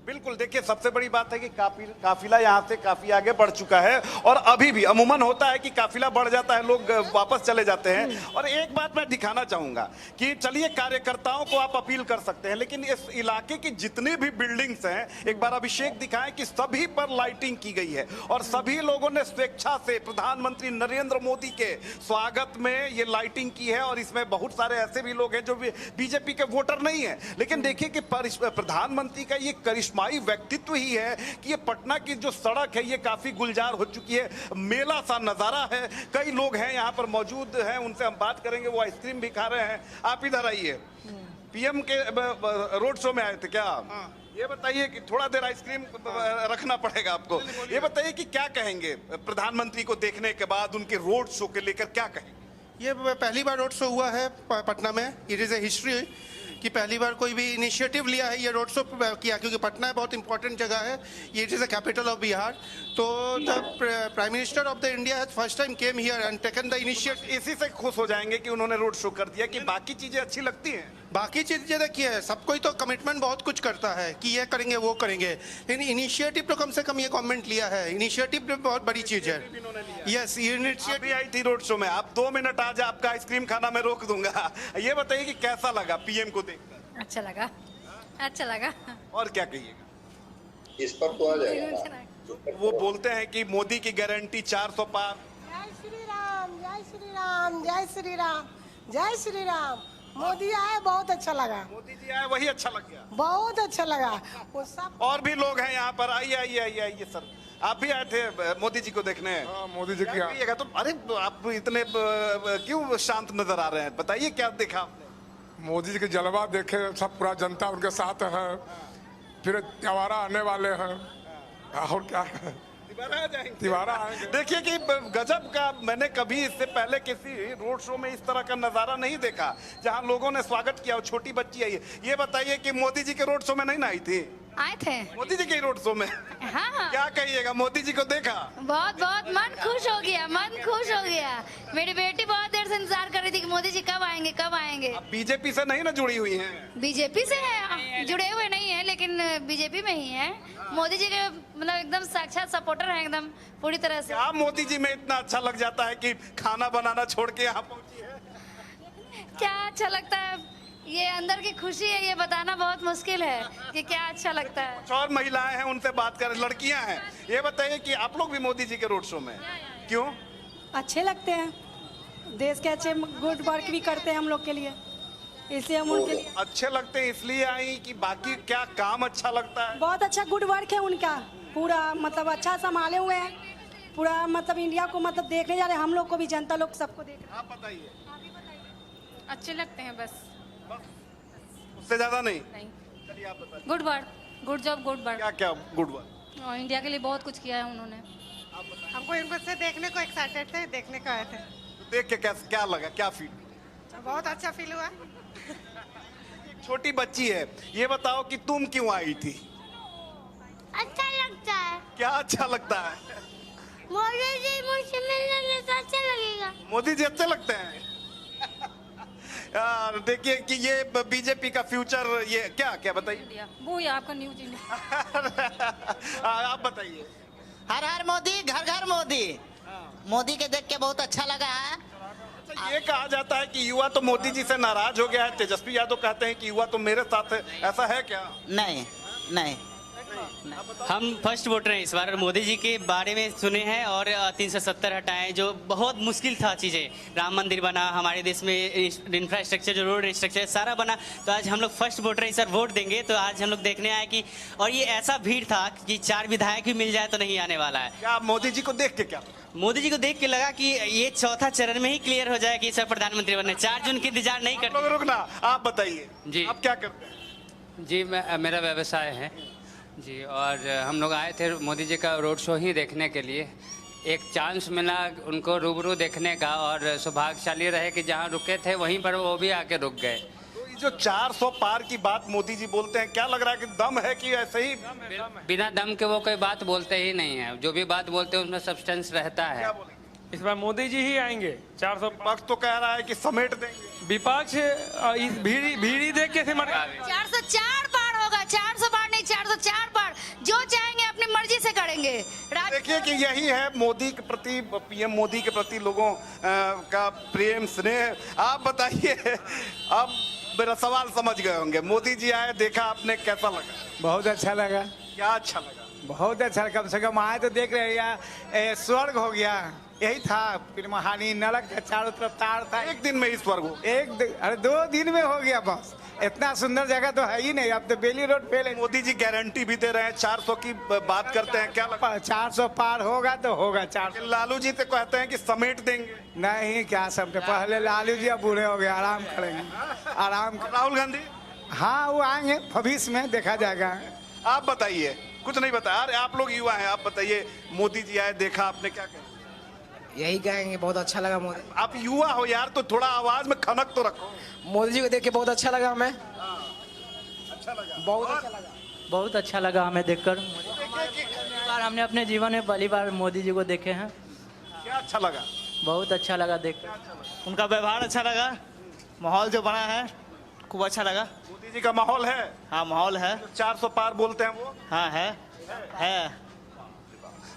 बिल्कुल, देखिए सबसे बड़ी बात है कि काफिला यहाँ से काफी आगे बढ़ चुका है और अभी भी अमूमन होता है कि काफिला बढ़ जाता है, लोग वापस चले जाते हैं। और एक बात मैं दिखाना चाहूंगा कि चलिए कार्यकर्ताओं को आप अपील कर सकते हैं, लेकिन इस इलाके की जितनी भी बिल्डिंग्स हैं, एक बार अभिषेक दिखाएं कि सभी पर लाइटिंग की गई है और सभी लोगों ने स्वेच्छा से प्रधानमंत्री नरेंद्र मोदी के स्वागत में ये लाइटिंग की है। और इसमें बहुत सारे ऐसे भी लोग हैं जो बीजेपी के वोटर नहीं है, लेकिन देखिए कि प्रधानमंत्री का ये करिश्माई व्यक्तित्व ही है कि ये पटना की जो सड़क है ये काफी गुलजार हो चुकी है, मेला सा नजारा है। कई लोग हैं यहाँ पर मौजूद हैं, उनसे हम बात करेंगे, वो आइसक्रीम भी खा रहे हैं। आप इधर आइए, पीएम के रोड शो में आए थे क्या? ये बताइए कि थोड़ा देर आइसक्रीम रखना पड़ेगा आपको। ये बताइए कि क्या कहेंगे प्रधानमंत्री को देखने के बाद, उनके रोड शो के लेकर क्या कहेंगे? ये पहली बार रोड शो हुआ है पटना में। इट इज़ ए हिस्ट्री कि पहली बार कोई भी इनिशिएटिव लिया है, ये रोड शो किया, क्योंकि पटना बहुत इंपॉर्टेंट जगह है, ये it is the capital of Bihar. तो the prime minister of the India has first time came here and taken the initiative. इसी से खुश हो जाएंगे कि उन्होंने रोड शो कर दिया, कि बाकी चीजें अच्छी लगती हैं? बाकी चीजें देखिए, सब कोई तो कमिटमेंट बहुत कुछ करता है कि ये करेंगे वो करेंगे, लेकिन इनिशिएटिव तो कम से कम ये गवर्नमेंट लिया है। इनिशिएटिव बहुत बड़ी चीज है। यस, इनिशिएटिव आई थी रोड शो में। आप 2 मिनट आज आपका आइसक्रीम खाना मैं रोक दूंगा। ये बताइए कि कैसा लगा पीएम को देखकर? अच्छा लगा, अच्छा लगा। और क्या कहिएगा? इस पर तो आ जाएगा। वो बोलते हैं कि मोदी की गारंटी 400 पार। जय श्री राम, जय श्री राम, जय श्री राम, जय श्री राम। मोदी आए, बहुत अच्छा लगा। मोदी जी आए वही अच्छा लग गया, बहुत अच्छा लगा। वो सब और भी लोग हैं यहाँ पर। आइए आइए आइए आइए सर, आप भी आए थे मोदी जी को देखने? मोदी जी की तो अरे आप इतने क्यों शांत नजर आ रहे हैं? बताइए क्या देखा आपने? मोदी जी के जलवा देखे, सब पूरा जनता उनके साथ है, फिर त्योहारा आने वाले हैं, और क्या तिवारा आएंगे। देखिए कि गजब का, मैंने कभी इससे पहले किसी रोड शो में इस तरह का नजारा नहीं देखा जहां लोगों ने स्वागत किया और छोटी बच्ची आई। ये बताइए कि मोदी जी के रोड शो में नहीं ना आई थी? आए थे मोदी जी के रोड शो में। हाँ। क्या कहिएगा, मोदी जी को देखा? बहुत बहुत मन खुश हो गया, मन खुश हो गया। मेरी बेटी बहुत देर से इंतजार कर रही थी कि मोदी जी कब आएंगे, कब आएंगे। बीजेपी से नहीं ना जुड़ी हुई हैं? बीजेपी से है, जुड़े हुए नहीं है, लेकिन बीजेपी में ही है। मोदी जी के मतलब एकदम साक्षात सपोर्टर है, एकदम पूरी तरह से। क्या मोदी जी में इतना अच्छा लग जाता है कि खाना बनाना छोड़ के यहाँ पहुंची है? क्या अच्छा लगता है, ये अंदर की खुशी है, ये बताना बहुत मुश्किल है कि क्या अच्छा लगता है। कुछ और महिलाएं हैं, उनसे बात करें, लड़कियां हैं। ये बताइए कि आप लोग भी मोदी जी के रोड शो में क्यों? अच्छे लगते हैं, देश के अच्छे गुड वर्क भी करते हैं हम लोग के लिए, इसलिए हम उनके लिए अच्छे लगते हैं इसलिए आई कि बाकी क्या काम अच्छा लगता है? बहुत अच्छा गुड वर्क है उनका, पूरा मतलब अच्छा संभाले हुए हैं पूरा, मतलब इंडिया को मतलब देखने जा रहे हैं हम लोग को भी, जनता लोग सबको देख रहे हैं। आप बताइए। अच्छे लगते हैं बस, उससे ज्यादा नहीं। चलिए आप बताइए। Good work, good job, good work. क्या क्या गुड वर्क? इंडिया के लिए बहुत कुछ किया है उन्होंने। हमको इनको से देखने को एक्साइटेड थे, देखने को आए थे। देख के क्या लगा, क्या फील? बहुत अच्छा फील हुआ। छोटी बच्ची है, ये बताओ कि तुम क्यों आई थी? अच्छा लगता है। क्या अच्छा लगता है? मोदी जी मुझसे मिलने तो अच्छा लगेगा। मोदी जी अच्छे लगते हैं। यार देखिए कि ये बीजेपी का फ्यूचर, ये क्या क्या बताइए। वो ये आपका न्यूज इंडिया। आप बताइए। हर हर मोदी, घर घर मोदी। मोदी के देख के बहुत अच्छा लगा है। ये कहा जाता है कि युवा तो मोदी जी से नाराज हो गया है। तेजस्वी यादव कहते हैं कि युवा तो मेरे साथ है, ऐसा है क्या? नहीं नहीं, हम फर्स्ट वोटर हैं इस बार। मोदी जी के बारे में सुने हैं और 370 हटाएं, जो बहुत मुश्किल था चीज़ें। राम मंदिर बना, हमारे देश में इंफ्रास्ट्रक्चर, जो रोड स्ट्रक्चर सारा बना, तो आज हम लोग फर्स्ट वोटर हैं, सर वोट देंगे। तो आज हम लोग देखने आए कि, और ये ऐसा भीड़ था कि 4 विधायक भी मिल जाए तो नहीं आने वाला है। क्या मोदी जी को देख के क्या? मोदी जी को देख के लगा कि ये चौथा चरण में ही क्लियर हो जाए कि सर प्रधानमंत्री बनने। 4 जून की इंतजार नहीं करते। रुकना, आप बताइए जी। आप क्या करते हैं? जी मेरा व्यवसाय है जी, और हम लोग आए थे मोदी जी का रोड शो ही देखने के लिए। एक चांस मिला उनको रूबरू देखने का, और सौभाग्यशाली रहे कि जहाँ रुके थे वहीं पर वो भी आके रुक गए। तो ये जो 400 पार की बात मोदी जी बोलते हैं, क्या लग रहा है कि दम है कि ऐसे ही? बिना दम के वो कोई बात बोलते ही नहीं है। जो भी बात बोलते हैं उसमें सब्सटेंस रहता है। इस बार मोदी जी ही आएंगे। 400 पक्ष तो कह रहा है कि समेट देंगे, विपक्ष भीड़ी देख के 404 पार होगा, 400 पार नहीं, 404 पार करेंगे। देखिए कि यही है मोदी के प्रति, पीएम मोदी के प्रति लोगों का प्रेम स्नेह। आप बताइए, अब मेरा सवाल समझ गए होंगे। मोदी जी आए, देखा आपने, कैसा लगा? बहुत अच्छा लगा। क्या अच्छा लगा? बहुत अच्छा, कम से कम आए तो देख रहे हैं, स्वर्ग हो गया। यही था, फिर महानी नरक था, चारों तरफ तार था। एक दिन में ही स्वर्ग हो? अरे 2 दिन में हो गया बस। इतना सुंदर जगह तो है ही नहीं। अब तो बेली रोड फेल है। मोदी जी गारंटी भी दे रहे हैं, 400 की बात करते हैं, क्या लगता है? 400 पार होगा तो होगा। 400 लालू जी तो कहते हैं कि समेट देंगे। नहीं, क्या समझे, पहले लालू जी अब बूढ़े हो गए, आराम करेंगे, आराम। राहुल गांधी? हाँ, वो आएंगे भविष्य में, देखा जाएगा। आप बताइए, कुछ नहीं बताया। अरे आप लोग युवा हैं, आप बताइए, मोदी जी आए, देखा आपने, क्या कहा? यही कहेंगे, बहुत अच्छा लगा मोदी। आप युवा हो यार, तो थोड़ा आवाज में खनक तो रखो। मोदी जी को देख के बहुत अच्छा लगा हमें। अच्छा लगा, बहुत अच्छा लगा। बहुत अच्छा लगा हमें देखकर। बार हमने अपने जीवन में पहली बार मोदी जी को देखे हैं। क्या अच्छा लगा? बहुत अच्छा लगा देखकर। उनका व्यवहार अच्छा लगा, माहौल जो बना है खूब अच्छा लगा। मोदी जी का माहौल है? हाँ, माहौल है। 400 पार बोलते हैं वो? हाँ, है।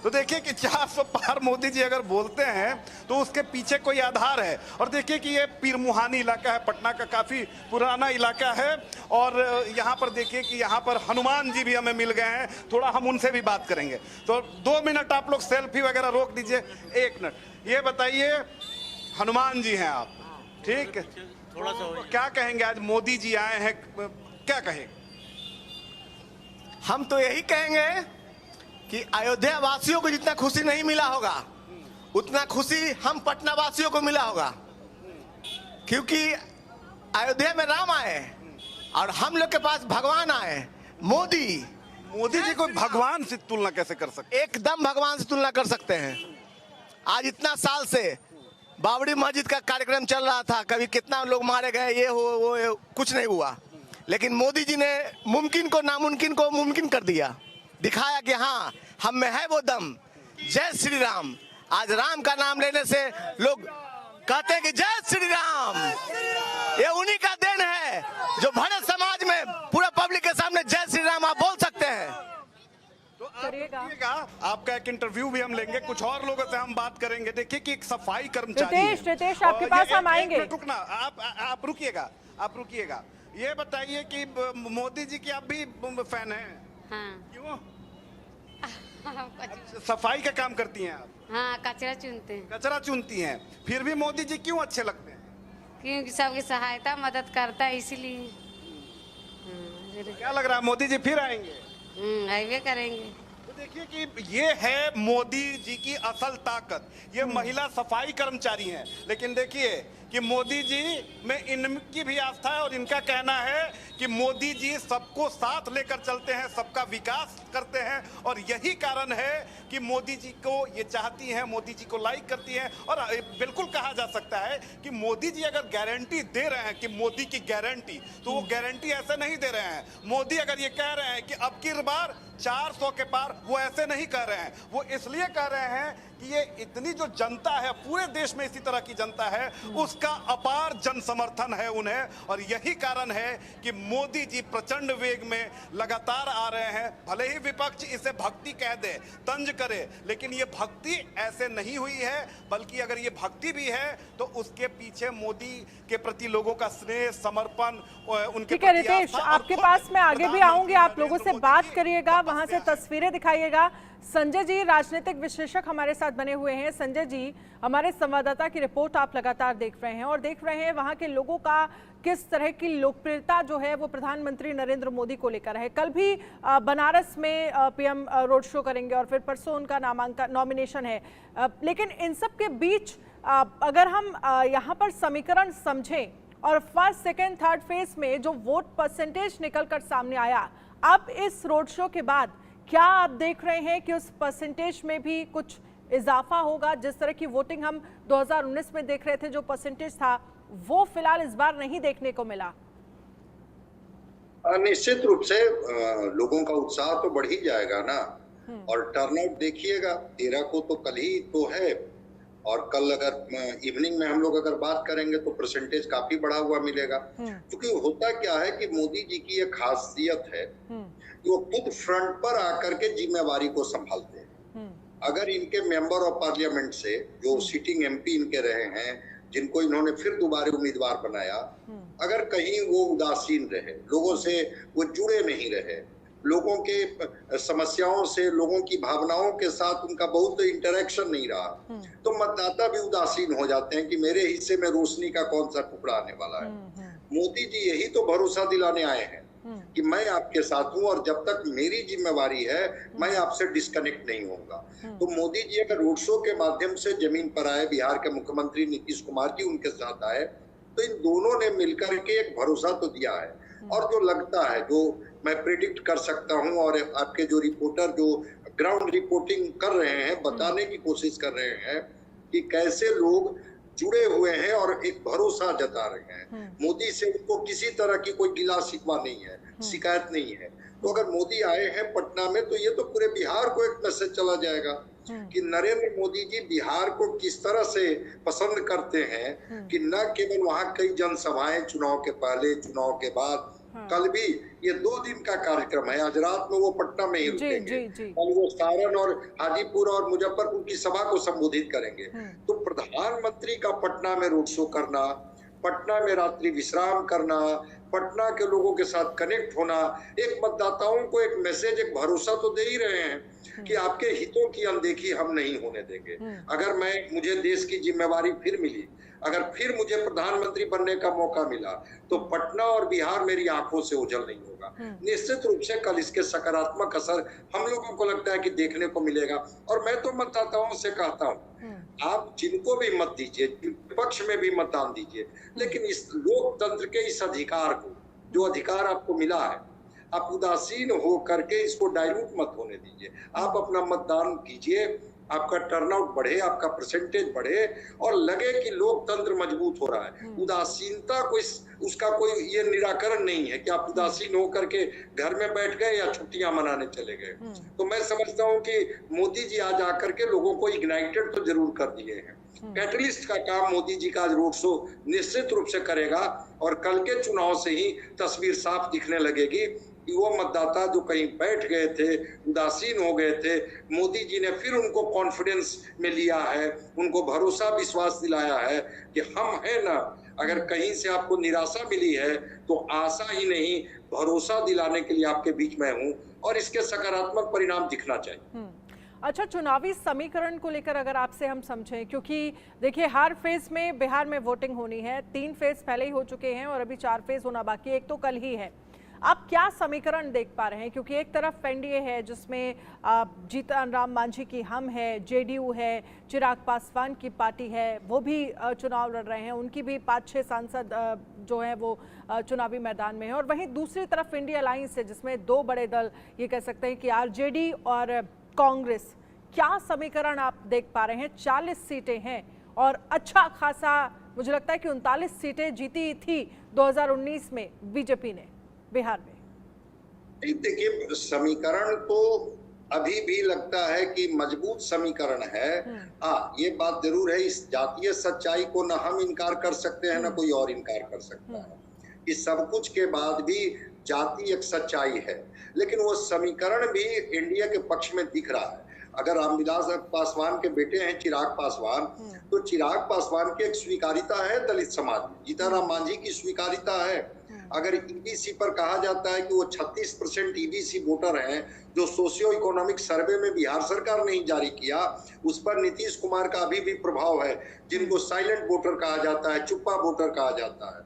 तो देखिए कि 400 पार मोदी जी अगर बोलते हैं तो उसके पीछे कोई आधार है। और देखिए कि ये पीरमुहानी इलाका है, पटना का काफी पुराना इलाका है। और यहाँ पर देखिए कि यहाँ पर हनुमान जी भी हमें मिल गए हैं, थोड़ा हम उनसे भी बात करेंगे। तो 2 मिनट आप लोग सेल्फी वगैरह रोक दीजिए। 1 मिनट, ये बताइए, हनुमान जी हैं आप, ठीक है? थोड़ा सा क्या कहेंगे, आज मोदी जी आए हैं, क्या कहेंगे? हम तो यही कहेंगे कि अयोध्या वासियों को जितना खुशी नहीं मिला होगा, उतना खुशी हम पटना वासियों को मिला होगा। क्योंकि अयोध्या में राम आए और हम लोग के पास भगवान आए, मोदी जी को भगवान से तुलना कैसे कर सकते? एकदम भगवान से तुलना कर सकते हैं। आज इतना साल से बाबरी मस्जिद का कार्यक्रम चल रहा था, कभी कितना लोग मारे गए, ये हो वो, कुछ नहीं हुआ। लेकिन मोदी जी ने मुमकिन को नामुमकिन को मुमकिन कर दिया, दिखाया कि हाँ, हम में है वो दम। जय श्री राम। आज राम का नाम लेने से लोग कहते हैं कि जय श्री राम। ये उन्हीं का देन है जो भरे समाज में पूरा पब्लिक के सामने जय श्री राम आप बोल सकते हैं। तो करिएगा, आपका एक इंटरव्यू भी हम लेंगे, कुछ और लोगों से हम बात करेंगे। देखिए कि एक सफाई कर्मचारी है। रितेश आपके पास हम आएंगे। रुकना, आप रुकिएगा। ये बताइए कि मोदी जी की आप भी फैन हैं? हाँ। क्यों? सफाई का काम करती हैं आप? हाँ, कचरा चुनते हैं। कचरा चुनती हैं, फिर भी मोदी जी क्यों अच्छे लगते हैं? क्योंकि सबकी सहायता मदद करता है, इसीलिए। क्या लग रहा है, मोदी जी फिर आएंगे? आइए करेंगे। तो देखिए कि ये है मोदी जी की असल ताकत। ये महिला सफाई कर्मचारी हैं, लेकिन देखिए कि मोदी जी में इनकी भी आस्था है और इनका कहना है कि मोदी जी सबको साथ लेकर चलते हैं, सबका विकास करते हैं। और यही कारण है कि मोदी जी को ये चाहती हैं, मोदी जी को लाइक करती हैं। और बिल्कुल कहा जा सकता है कि मोदी जी अगर गारंटी दे रहे हैं कि मोदी की गारंटी, तो वो गारंटी ऐसे नहीं दे रहे हैं। मोदी अगर ये कह रहे हैं कि अब की बार 400 के पार, वो ऐसे नहीं कह रहे हैं। वो इसलिए कह रहे हैं कि ये इतनी जो जनता है, पूरे देश में इसी तरह की जनता है, उसका अपार जन समर्थन है उन्हें। और यही कारण है कि मोदी जी प्रचंड वेग में लगातार आ रहे हैं। भले ही विपक्ष इसे भक्ति कह दे, तंज करे, लेकिन ये भक्ति ऐसे नहीं हुई है, बल्कि अगर ये भक्ति भी है तो उसके पीछे मोदी के प्रति लोगों का स्नेह, समर्पण, उनके ठीक है रितेश, आपके पास मैं आगे भी आऊंगी, आप लोगों से बात करिएगा, वहां से तस्वीरें दिखाइएगा। संजय जी राजनीतिक विश्लेषक हमारे साथ बने हुए हैं। संजय जी, हमारे संवाददाता की रिपोर्ट आप लगातार देख रहे हैं और देख रहे हैं वहां के लोगों का किस तरह की लोकप्रियता जो है वो प्रधानमंत्री नरेंद्र मोदी को लेकर है। कल भी बनारस में पीएम रोड शो करेंगे और फिर परसों उनका नॉमिनेशन है। लेकिन इन सब के बीच अगर हम यहाँ पर समीकरण समझें और फर्स्ट, सेकेंड, थर्ड फेज में जो वोट परसेंटेज निकल कर सामने आया, अब इस रोड शो के बाद क्या आप देख रहे हैं कि उस परसेंटेज में भी कुछ इजाफा होगा? जिस तरह की वोटिंग हम 2019 में देख रहे थे, जो परसेंटेज था, वो फिलहाल इस बार नहीं देखने को मिला। निश्चित रूप से लोगों का उत्साह तो बढ़ ही जाएगा ना। और टर्नआउट देखिएगा, 13 को तो कल ही तो है, और कल अगर इवनिंग में हम लोग अगर बात करेंगे तो परसेंटेज काफी बढ़ा हुआ मिलेगा। क्योंकि होता क्या है कि मोदी जी की एक खासियत है कि वो खुद फ्रंट पर आकर के जिम्मेवारी को संभालते हैं। अगर इनके मेंबर ऑफ पार्लियामेंट से जो सिटिंग एमपी इनके रहे हैं, जिनको इन्होंने फिर दोबारा उम्मीदवार बनाया, अगर कहीं वो उदासीन रहे, लोगों से वो जुड़े नहीं रहे, लोगों के समस्याओं से, लोगों की भावनाओं के साथ उनका बहुत इंटरेक्शन नहीं रहा, तो मतदाता भी उदासीन हो जाते हैं कि मेरे हिस्से में रोशनी का कौन सा टुकड़ा आने वाला है। मोदी जी यही तो भरोसा दिलाने आए हैं कि मैं आपके साथ हूं और जब तक मेरी जिम्मेवारी है मैं आपसे डिस्कनेक्ट नहीं होऊंगा। तो मोदी जी अगर रोड शो के माध्यम से जमीन पर आए, बिहार के मुख्यमंत्री नीतीश कुमार जी उनके साथ आए, तो इन दोनों ने मिलकर के एक भरोसा तो दिया है। और जो लगता है, जो मैं प्रेडिक्ट कर सकता हूं और आपके जो रिपोर्टर जो ग्राउंड रिपोर्टिंग कर रहे हैं, बताने की कोशिश कर रहे हैं कि कैसे लोग जुड़े हुए हैं और एक भरोसा जता रहे हैं। मोदी से उनको किसी तरह की कोई गिला शिकवा नहीं है, शिकायत नहीं है। तो अगर मोदी आए हैं पटना में, तो ये तो पूरे बिहार को एक मैसेज चला जाएगा कि नरेंद्र मोदी जी बिहार को किस तरह से पसंद करते हैं, कि न केवल वहाँ कई जनसभाएं चुनाव के पहले, चुनाव के बाद, कल भी ये 2 दिन का कार्यक्रम है। आज रात में वो पटना में ही रुकेंगे, कल वो सारण और हाजीपुर और मुजफ्फरपुर की सभा को संबोधित करेंगे। तो प्रधानमंत्री का पटना में रोड शो करना, पटना में रात्रि विश्राम करना, पटना के लोगों के साथ कनेक्ट होना, एक मतदाताओं को एक मैसेज, एक भरोसा तो दे ही रहे हैं कि आपके हितों की अनदेखी हम नहीं होने देंगे। अगर मुझे देश की जिम्मेवारी फिर मिली, अगर फिर मुझे प्रधानमंत्री बनने का मौका मिला, तो पटना और बिहार मेरी आंखों से ओझल नहीं होगा। निश्चित रूप से कल इसके सकारात्मक असर हम लोगों को लगता है कि देखने को मिलेगा। और मैं तो मतदाताओं से कहता हूँ, आप जिनको भी मत दीजिए, विपक्ष में भी मतदान दीजिए, लेकिन इस लोकतंत्र के इस अधिकार को, जो अधिकार आपको मिला है, आप उदासीन हो करके इसको डाइल्यूट मत होने दीजिए। आप अपना मतदान कीजिए, आपका टर्नआउट बढ़े, आपका परसेंटेज बढ़े और लगे कि लोकतंत्र मजबूत हो रहा है। उदासीनता उसका कोई ये निराकरण नहीं है कि आप उदासीन हो करके घर में बैठ गए या छुट्टियां मनाने चले गए। तो मैं समझता हूं कि मोदी जी आज आकर के लोगों को इग्नाइटेड तो जरूर कर दिए हैं। कैटलिस्ट का काम मोदी जी का आज रोड शो निश्चित रूप से करेगा और कल के चुनाव से ही तस्वीर साफ दिखने लगेगी कि वो मतदाता जो कहीं बैठ गए थे, उदासीन हो गए थे, मोदी जी ने फिर उनको कॉन्फिडेंस में लिया है, उनको भरोसा विश्वास दिलाया है कि हम है ना। अगर कहीं से आपको निराशा मिली है तो आशा ही नहीं, भरोसा दिलाने के लिए आपके बीच में हूं और इसके सकारात्मक परिणाम दिखना चाहिए। अच्छा, चुनावी समीकरण को लेकर अगर आपसे हम समझें, क्योंकि देखिए हर फेज में बिहार में वोटिंग होनी है, 3 फेज पहले ही हो चुके हैं और अभी 4 फेज होना बाकी है, एक तो कल ही है। आप क्या समीकरण देख पा रहे हैं? क्योंकि एक तरफ एनडीए है जिसमें जीतन राम मांझी की हम है, जेडीयू है, चिराग पासवान की पार्टी है, वो भी चुनाव लड़ रहे हैं, उनकी भी 5-6 सांसद जो हैं वो चुनावी मैदान में है। और वहीं दूसरी तरफ इंडिया अलायंस है जिसमें 2 बड़े दल, ये कह सकते हैं कि आरजेडी और कांग्रेस। क्या समीकरण आप देख पा रहे हैं? 40 सीटें हैं और अच्छा खासा मुझे लगता है कि 39 सीटें जीती थी 2019 में बीजेपी ने बिहार में। देखिए, समीकरण तो अभी भी लगता है कि मजबूत समीकरण है। हाँ, ये बात जरूर है, इस जातीय सच्चाई को ना हम इनकार कर सकते हैं ना कोई और इनकार कर सकता है। इस सब कुछ के बाद भी जाति एक सच्चाई है, लेकिन वो समीकरण भी इंडिया के पक्ष में दिख रहा है। अगर रामविलास पासवान के बेटे हैं चिराग पासवान, तो चिराग पासवान की एक स्वीकारिता है दलित समाज में, जीतन राम मांझी की स्वीकारिता है। अगर ईबीसी पर कहा जाता है कि वो 36% ईबीसी वोटर हैं, जो सोशियो इकोनॉमिक सर्वे में बिहार सरकार ने जारी किया, उस पर नीतीश कुमार का अभी भी प्रभाव है, जिनको साइलेंट वोटर कहा जाता है, चुप्पा वोटर कहा जाता है।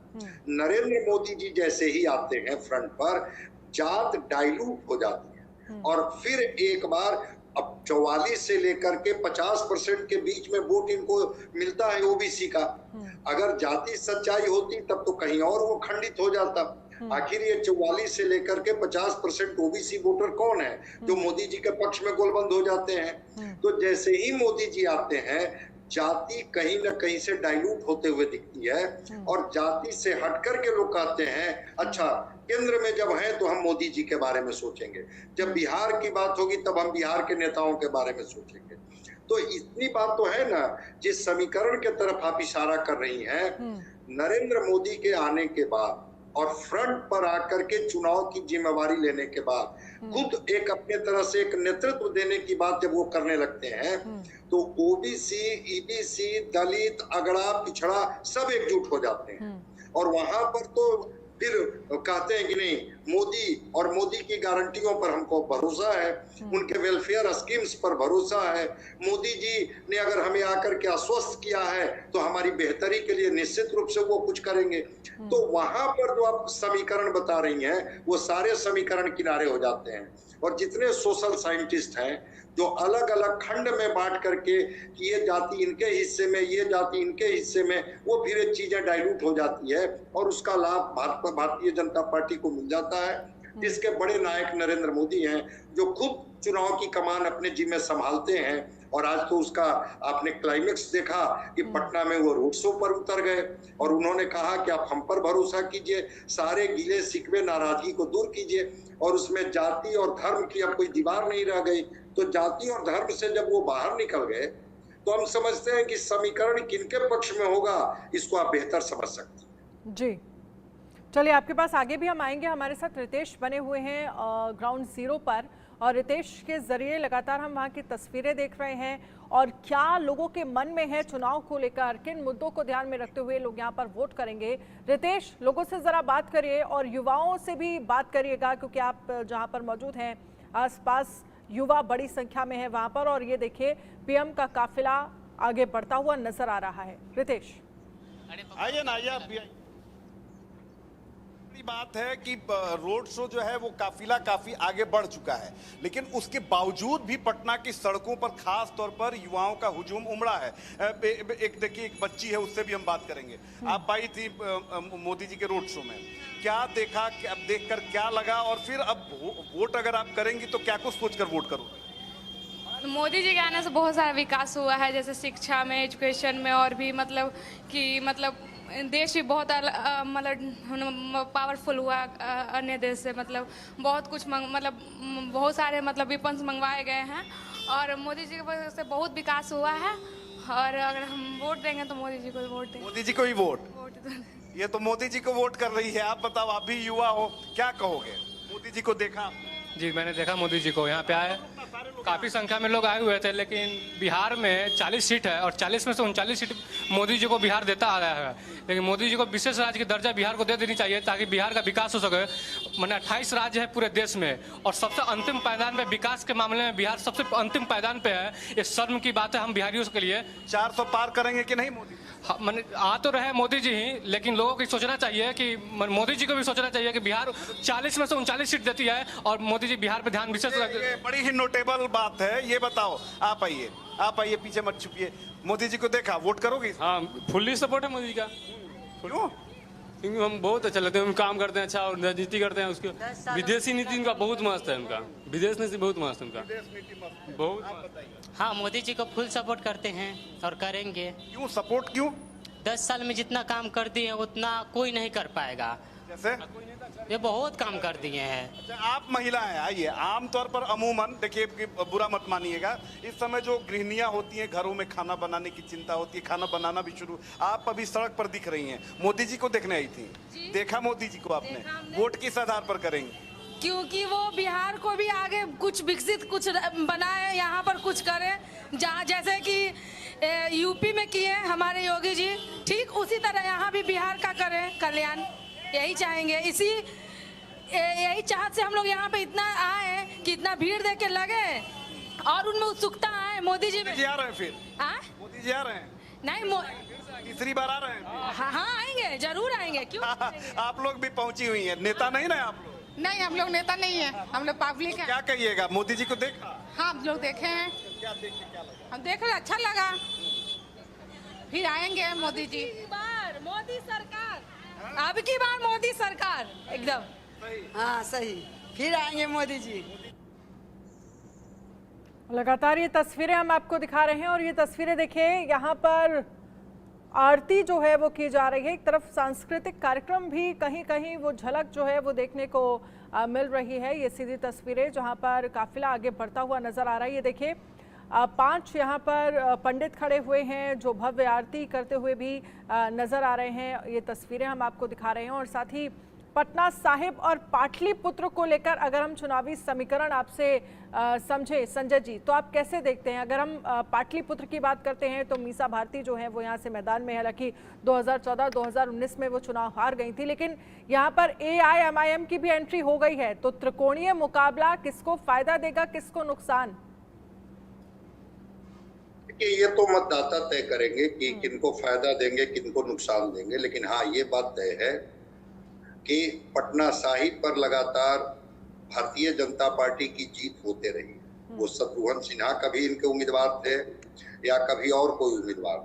नरेंद्र मोदी जी जैसे ही आते हैं फ्रंट पर, जात डाइल्यूट हो जाती है और फिर एक बार अब 44 से लेकर के 50% के बीच में वोट इनको मिलता है ओबीसी का। अगर जाति सच्चाई होती तब तो कहीं और वो खंडित हो जाता। आखिर ये 44 से लेकर के 50% ओबीसी वोटर कौन है जो मोदी जी के पक्ष में गोलबंद हो जाते हैं। तो जैसे ही मोदी जी आते हैं, जाति कहीं ना कहीं से डाइल्यूट होते हुए दिखती है और जाति से हटकर के लोग कहते हैं अच्छा केंद्र में जब है तो हम मोदी जी के बारे में सोचेंगे, जब बिहार की बात होगी तब हम बिहार के नेताओं के बारे में सोचेंगे। तो इतनी बात तो है ना, जिस समीकरण के तरफ आप इशारा कर रही हैं, नरेंद्र मोदी के आने के बाद और फ्रंट पर आकर के चुनाव की जिम्मेवारी लेने के बाद खुद एक अपने तरह से एक नेतृत्व देने की बात जब वो करने लगते हैं तो ओबीसी, ईबीसी, दलित, अगड़ा, पिछड़ा सब एकजुट हो जाते हैं। और वहां पर तो फिर कहते हैं कि नहीं, मोदी और मोदी की गारंटियों पर हमको भरोसा है, उनके वेलफेयर स्कीम्स पर भरोसा है, मोदी जी ने अगर हमें आकर के आश्वस्त किया है तो हमारी बेहतरी के लिए निश्चित रूप से वो कुछ करेंगे। तो वहां पर जो आप समीकरण बता रही हैं वो सारे समीकरण किनारे हो जाते हैं। और जितने सोशल साइंटिस्ट हैं जो अलग अलग खंड में बांट करके ये जाति इनके हिस्से में, ये जाति इनके हिस्से में, वो फिर ये चीजें डाइल्यूट हो जाती है और उसका लाभ भारतीय जनता पार्टी को मिल जाता है। जिसके बड़े नायक नरेंद्र मोदी हैं जो खुद चुनाव की कमान अपने जिम्मे संभालते हैं। और आज तो उसका आपने क्लाइमेक्स देखा कि पटना में वो रोड शो पर उतर गए और उन्होंने कहा कि आप हम पर भरोसा कीजिए, सारे गिले शिकवे नाराजगी को दूर कीजिए और उसमें जाति और धर्म की अब कोई दीवार नहीं रह गई। तो जाति और धर्म से जब वो बाहर निकल गए तो हम समझते हैं कि समीकरण किनके पक्ष में होगा इसको आप बेहतर समझ सकते हैं। जी चलिए, आपके पास आगे भी हम आएंगे। हमारे साथ रितेश बने हुए हैं ग्राउंड जीरो पर, और रितेश के जरिए लगातार हम वहाँ की तस्वीरें देख रहे हैं और क्या लोगों के मन में है चुनाव को लेकर, किन मुद्दों को ध्यान में रखते हुए लोग यहाँ पर वोट करेंगे। रितेश, लोगों से जरा बात करिए और युवाओं से भी बात करिएगा, क्योंकि आप जहाँ पर मौजूद हैं आसपास युवा बड़ी संख्या में है वहाँ पर, और ये देखिए पीएम का काफिला आगे बढ़ता हुआ नजर आ रहा है। रितेश आइए ना, आइए। बात है कि रोड शो जो है वो काफिला काफी आगे बढ़ चुका है, लेकिन उसके बावजूद भी पटना की सड़कों पर खास तौर पर युवाओं का हुजूम उमड़ा है। एक देखिए, एक बच्ची है, उससे भी हम बात करेंगे। आप आई थी मोदी जी के रोड शो में, क्या देखा, अब देखकर क्या लगा, और फिर अब वोट अगर आप करेंगी तो क्या कुछ सोचकर वोट करोगे? मोदी जी के आने से बहुत सारा विकास हुआ है, जैसे शिक्षा में, एजुकेशन में, और भी मतलब देश भी बहुत मतलब पावरफुल हुआ अन्य देश से। मतलब बहुत कुछ बहुत सारे वेपन्स मंगवाए गए हैं और मोदी जी की वजह से बहुत विकास हुआ है। और अगर हम वोट देंगे तो मोदी जी को ही वोट देंगे। मोदी जी को ही वोट? ये तो मोदी जी को वोट कर रही है। आप बताओ, आप भी युवा हो, क्या कहोगे? मोदी जी को देखा? जी, मैंने देखा मोदी जी को। यहाँ पे आए, काफ़ी संख्या में लोग आए हुए थे, लेकिन बिहार में 40 सीट है और 40 में से 39 सीट मोदी जी को बिहार देता आ रहा है। लेकिन मोदी जी को विशेष राज्य की दर्जा बिहार को दे देनी चाहिए ताकि बिहार का विकास हो सके। मैंने 28 राज्य है पूरे देश में और सबसे अंतिम पायदान पे, विकास के मामले में बिहार सबसे अंतिम पायदान पे है। ये शर्म की बात है हम बिहारियों के लिए। 400 पार करेंगे कि नहीं मोदी? मैंने आ तो रहे मोदी जी ही, लेकिन लोगों को सोचना चाहिए कि मोदी जी को भी सोचना चाहिए कि बिहार 40 में से 39 सीट देती है और मोदी जी बिहार पे ध्यान विशेष रखते। बड़ी ही नोटेबल बात है। ये बताओ, आप आइए, पीछे मत छुपिए। मोदी जी को देखा, वोट करोगे? हाँ, फुल्ली सपोर्ट है मोदी जी का। क्यों? क्योंकि हम बहुत अच्छा लगते हैं, हम काम करते हैं अच्छा और राजनीति करते हैं। उसके विदेशी नीति उनका बहुत मस्त है, उनका विदेश नीति बहुत मस्त है उनका, बहुत। हाँ, मोदी जी को फुल सपोर्ट करते हैं और करेंगे। क्यों सपोर्ट? क्यों? 10 साल में जितना काम कर दिए उतना कोई नहीं कर पाएगा। जैसे ये बहुत काम कर दिए हैं। अच्छा, आप महिला हैं, आइए। आमतौर पर अमूमन देखिए, बुरा मत मानिएगा, इस समय जो गृहिणियां होती हैं, घरों में खाना बनाने की चिंता होती है, खाना बनाना भी शुरू। आप अभी सड़क पर दिख रही हैं, मोदी जी को देखने आई थी। देखा मोदी जी को आपने? वोट किस आधार पर करेंगे? क्योंकि वो बिहार को भी आगे कुछ विकसित कुछ बनाए, यहाँ पर कुछ करे, जहाँ जैसे कि यूपी में किए हमारे योगी जी, ठीक उसी तरह यहाँ भी बिहार का करें कल्याण। यही चाहेंगे, यही चाहत से हम लोग यहाँ पे इतना आए कि इतना भीड़ देख के लगे और उनमें उत्सुकता आए। मोदी जी आ रहे हैं, फिर मोदी जी आ रहे हैं? नहीं, तीसरी बार आ रहे हैं? हाँ आएंगे, जरूर आएंगे। क्यों? आप लोग भी पहुंची हुई हैं, नेता नहीं ना आप लोग? नहीं, हम लोग नेता नहीं है, हम लोग पब्लिक है। क्या कहिएगा, मोदी जी को देखा? हाँ, हम लोग देखे हैं। क्या देख के क्या लगा? हम देख रहे, अच्छा लगा। फिर आएंगे मोदी जी। मोदी सरकार, अब की बार मोदी सरकार एकदम। हाँ सही, फिर आएंगे मोदी जी। लगातार ये तस्वीरें हम आपको दिखा रहे हैं और ये तस्वीरें देखिए, यहाँ पर आरती जो है वो की जा रही है। एक तरफ सांस्कृतिक कार्यक्रम भी कहीं कहीं वो झलक जो है वो देखने को मिल रही है। ये सीधी तस्वीरें जहाँ पर काफिला आगे बढ़ता हुआ नजर आ रहा है। ये देखिए 5 यहाँ पर पंडित खड़े हुए हैं जो भव्य आरती करते हुए भी नजर आ रहे हैं। ये तस्वीरें हम आपको दिखा रहे हैं और साथ ही पटना साहिब और पाटलिपुत्र को लेकर अगर हम चुनावी समीकरण आपसे समझे संजय जी, तो आप कैसे देखते हैं? अगर हम पाटलिपुत्र की बात करते हैं तो मीसा भारती जो है वो यहाँ से मैदान में है। हालांकि 2014-2019 में वो चुनाव हार गई थी, लेकिन यहाँ पर AIMIM की भी एंट्री हो गई है। तो त्रिकोणीय मुकाबला किसको फायदा देगा, किसको नुकसान? कि ये तो मतदाता तय करेंगे कि किनको फायदा देंगे, किनको नुकसान देंगे। लेकिन हाँ, ये बात तय है कि पटना साहिब पर लगातार भारतीय जनता पार्टी की जीत होते रही। वो शत्रुघ्न सिन्हा कभी इनके उम्मीदवार थे या कभी और कोई उम्मीदवार।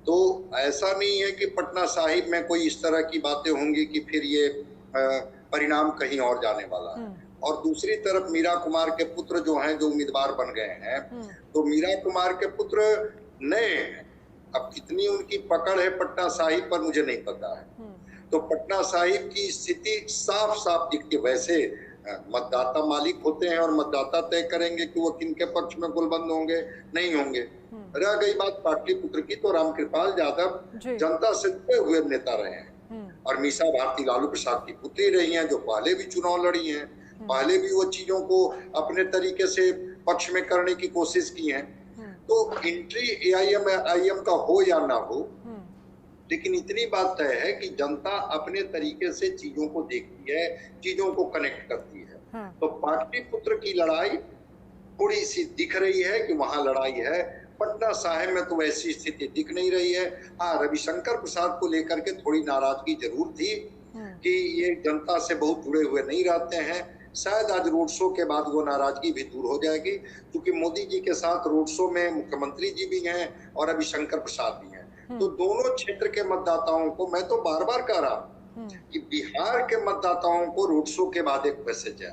तो ऐसा नहीं है कि पटना साहिब में कोई इस तरह की बातें होंगी कि फिर ये परिणाम कहीं और जाने वाला है। और दूसरी तरफ मीरा कुमार के पुत्र जो हैं, जो उम्मीदवार बन गए हैं, तो मीरा कुमार के पुत्र नए हैं। अब कितनी उनकी पकड़ है पटना साहिब पर मुझे नहीं पता है। तो पटना साहिब की स्थिति साफ साफ दिखती है। वैसे मतदाता मालिक होते हैं और मतदाता तय करेंगे कि वो किनके पक्ष में गुलबंद होंगे, नहीं होंगे। रह गई बात पाटलिपुत्र की, तो रामकृपाल यादव जनता से जुड़े हुए नेता रहे हैं और मीसा भारती लालू प्रसाद की पुत्री रही हैं, जो पहले भी चुनाव लड़ी हैं, पहले भी वो चीजों को अपने तरीके से पक्ष में करने की कोशिश की है। तो एंट्री AIMIM का हो या ना हो, लेकिन इतनी बात तय है कि जनता अपने तरीके से चीजों को देखती है, चीजों को कनेक्ट करती है। तो पाटलिपुत्र की लड़ाई थोड़ी सी दिख रही है कि वहां लड़ाई है। पटना साहिब में तो ऐसी स्थिति दिख नहीं रही है। हाँ, रविशंकर प्रसाद को लेकर के थोड़ी नाराजगी जरूर थी कि ये जनता से बहुत जुड़े हुए नहीं रहते हैं। शायद आज रोड शो के बाद वो नाराजगी भी दूर हो जाएगी, क्योंकि मोदी जी के साथ रोड शो में मुख्यमंत्री जी भी हैं और रविशंकर प्रसाद भी हैं। तो दोनों क्षेत्र के मतदाताओं को, मैं तो बार बार कह रहा हूँ कि बिहार के मतदाताओं को रोड शो के बाद एक मैसेज है।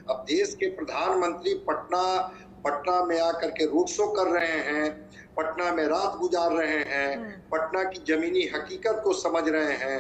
अब देश के प्रधानमंत्री पटना में आकर के रोड शो कर रहे हैं, पटना में रात गुजार रहे हैं, पटना की जमीनी हकीकत को समझ रहे हैं।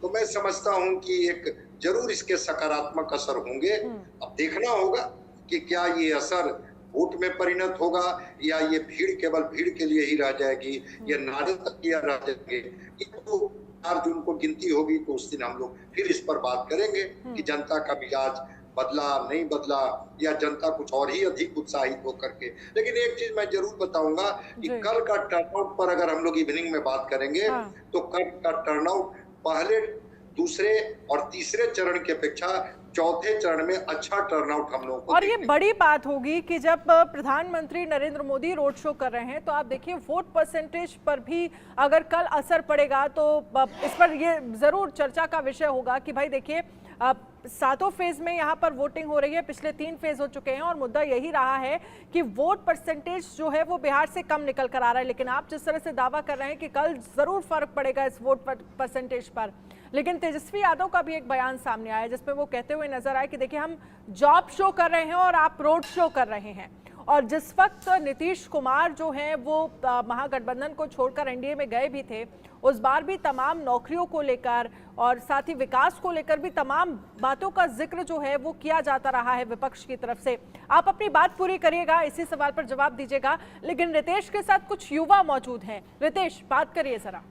तो मैं समझता हूं कि एक जरूर इसके सकारात्मक असर होंगे। अब देखना होगा कि क्या ये असर वोट में परिणत होगा या ये भीड़ केवल भीड़ के लिए ही रह जाएगी, या नारे तक किया रह जाएंगे। तो 4 जून को गिनती होगी, तो उस दिन हम लोग फिर इस पर बात करेंगे कि जनता का मिजाज बदला नहीं बदला, या जनता कुछ और ही अधिक उत्साहित होकर के। लेकिन एक चीज मैं जरूर बताऊंगा कि कल का टर्नआउट पर अगर हम लोग इवनिंग में बात करेंगे तो कल का टर्नआउट पहले, दूसरे और तीसरे चरण की अपेक्षा चौथे चरण में अच्छा टर्नआउट हम लोग को। और ये बड़ी बात होगी कि जब प्रधानमंत्री नरेंद्र मोदी रोड शो कर रहे हैं, तो आप देखिए वोट परसेंटेज पर भी अगर कल असर पड़ेगा तो इस पर ये जरूर चर्चा का विषय होगा कि भाई देखिए 7 फेज में यहाँ पर वोटिंग हो रही है, पिछले 3 फेज हो चुके हैं और मुद्दा यही रहा है कि वोट परसेंटेज जो है वो बिहार से कम निकल कर आ रहा है। लेकिन आप जिस तरह से दावा कर रहे हैं कि कल जरूर फर्क पड़ेगा इस वोट परसेंटेज पर, लेकिन तेजस्वी यादव का भी एक बयान सामने आया जिसमें वो कहते हुए नजर आए कि देखिए हम जॉब शो कर रहे हैं और आप रोड शो कर रहे हैं। और जिस वक्त नीतीश कुमार जो हैं वो महागठबंधन को छोड़कर NDA में गए भी थे, उस बार भी तमाम नौकरियों को लेकर और साथ ही विकास को लेकर भी तमाम बातों का जिक्र जो है वो किया जाता रहा है विपक्ष की तरफ से। आप अपनी बात पूरी करिएगा, इसी सवाल पर जवाब दीजिएगा। लेकिन रितेश के साथ कुछ युवा मौजूद हैं। रितेश, बात करिए जरा।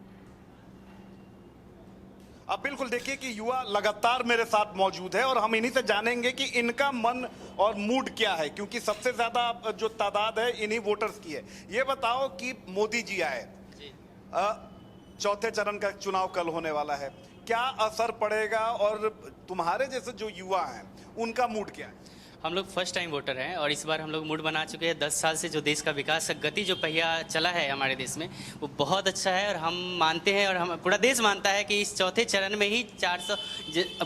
अब बिल्कुल देखिए कि युवा लगातार मेरे साथ मौजूद है और हम इन्हीं से जानेंगे कि इनका मन और मूड क्या है, क्योंकि सबसे ज्यादा जो तादाद है इन्हीं वोटर्स की है। ये बताओ कि मोदी जी आए, चौथे चरण का चुनाव कल होने वाला है, क्या असर पड़ेगा और तुम्हारे जैसे जो युवा हैं उनका मूड क्या है? हम लोग फर्स्ट टाइम वोटर हैं और इस बार हम लोग मूड बना चुके हैं। 10 साल से जो देश का विकास का गति जो पहिया चला है हमारे देश में, वो बहुत अच्छा है और हम मानते हैं और हम पूरा देश मानता है कि इस चौथे चरण में ही 400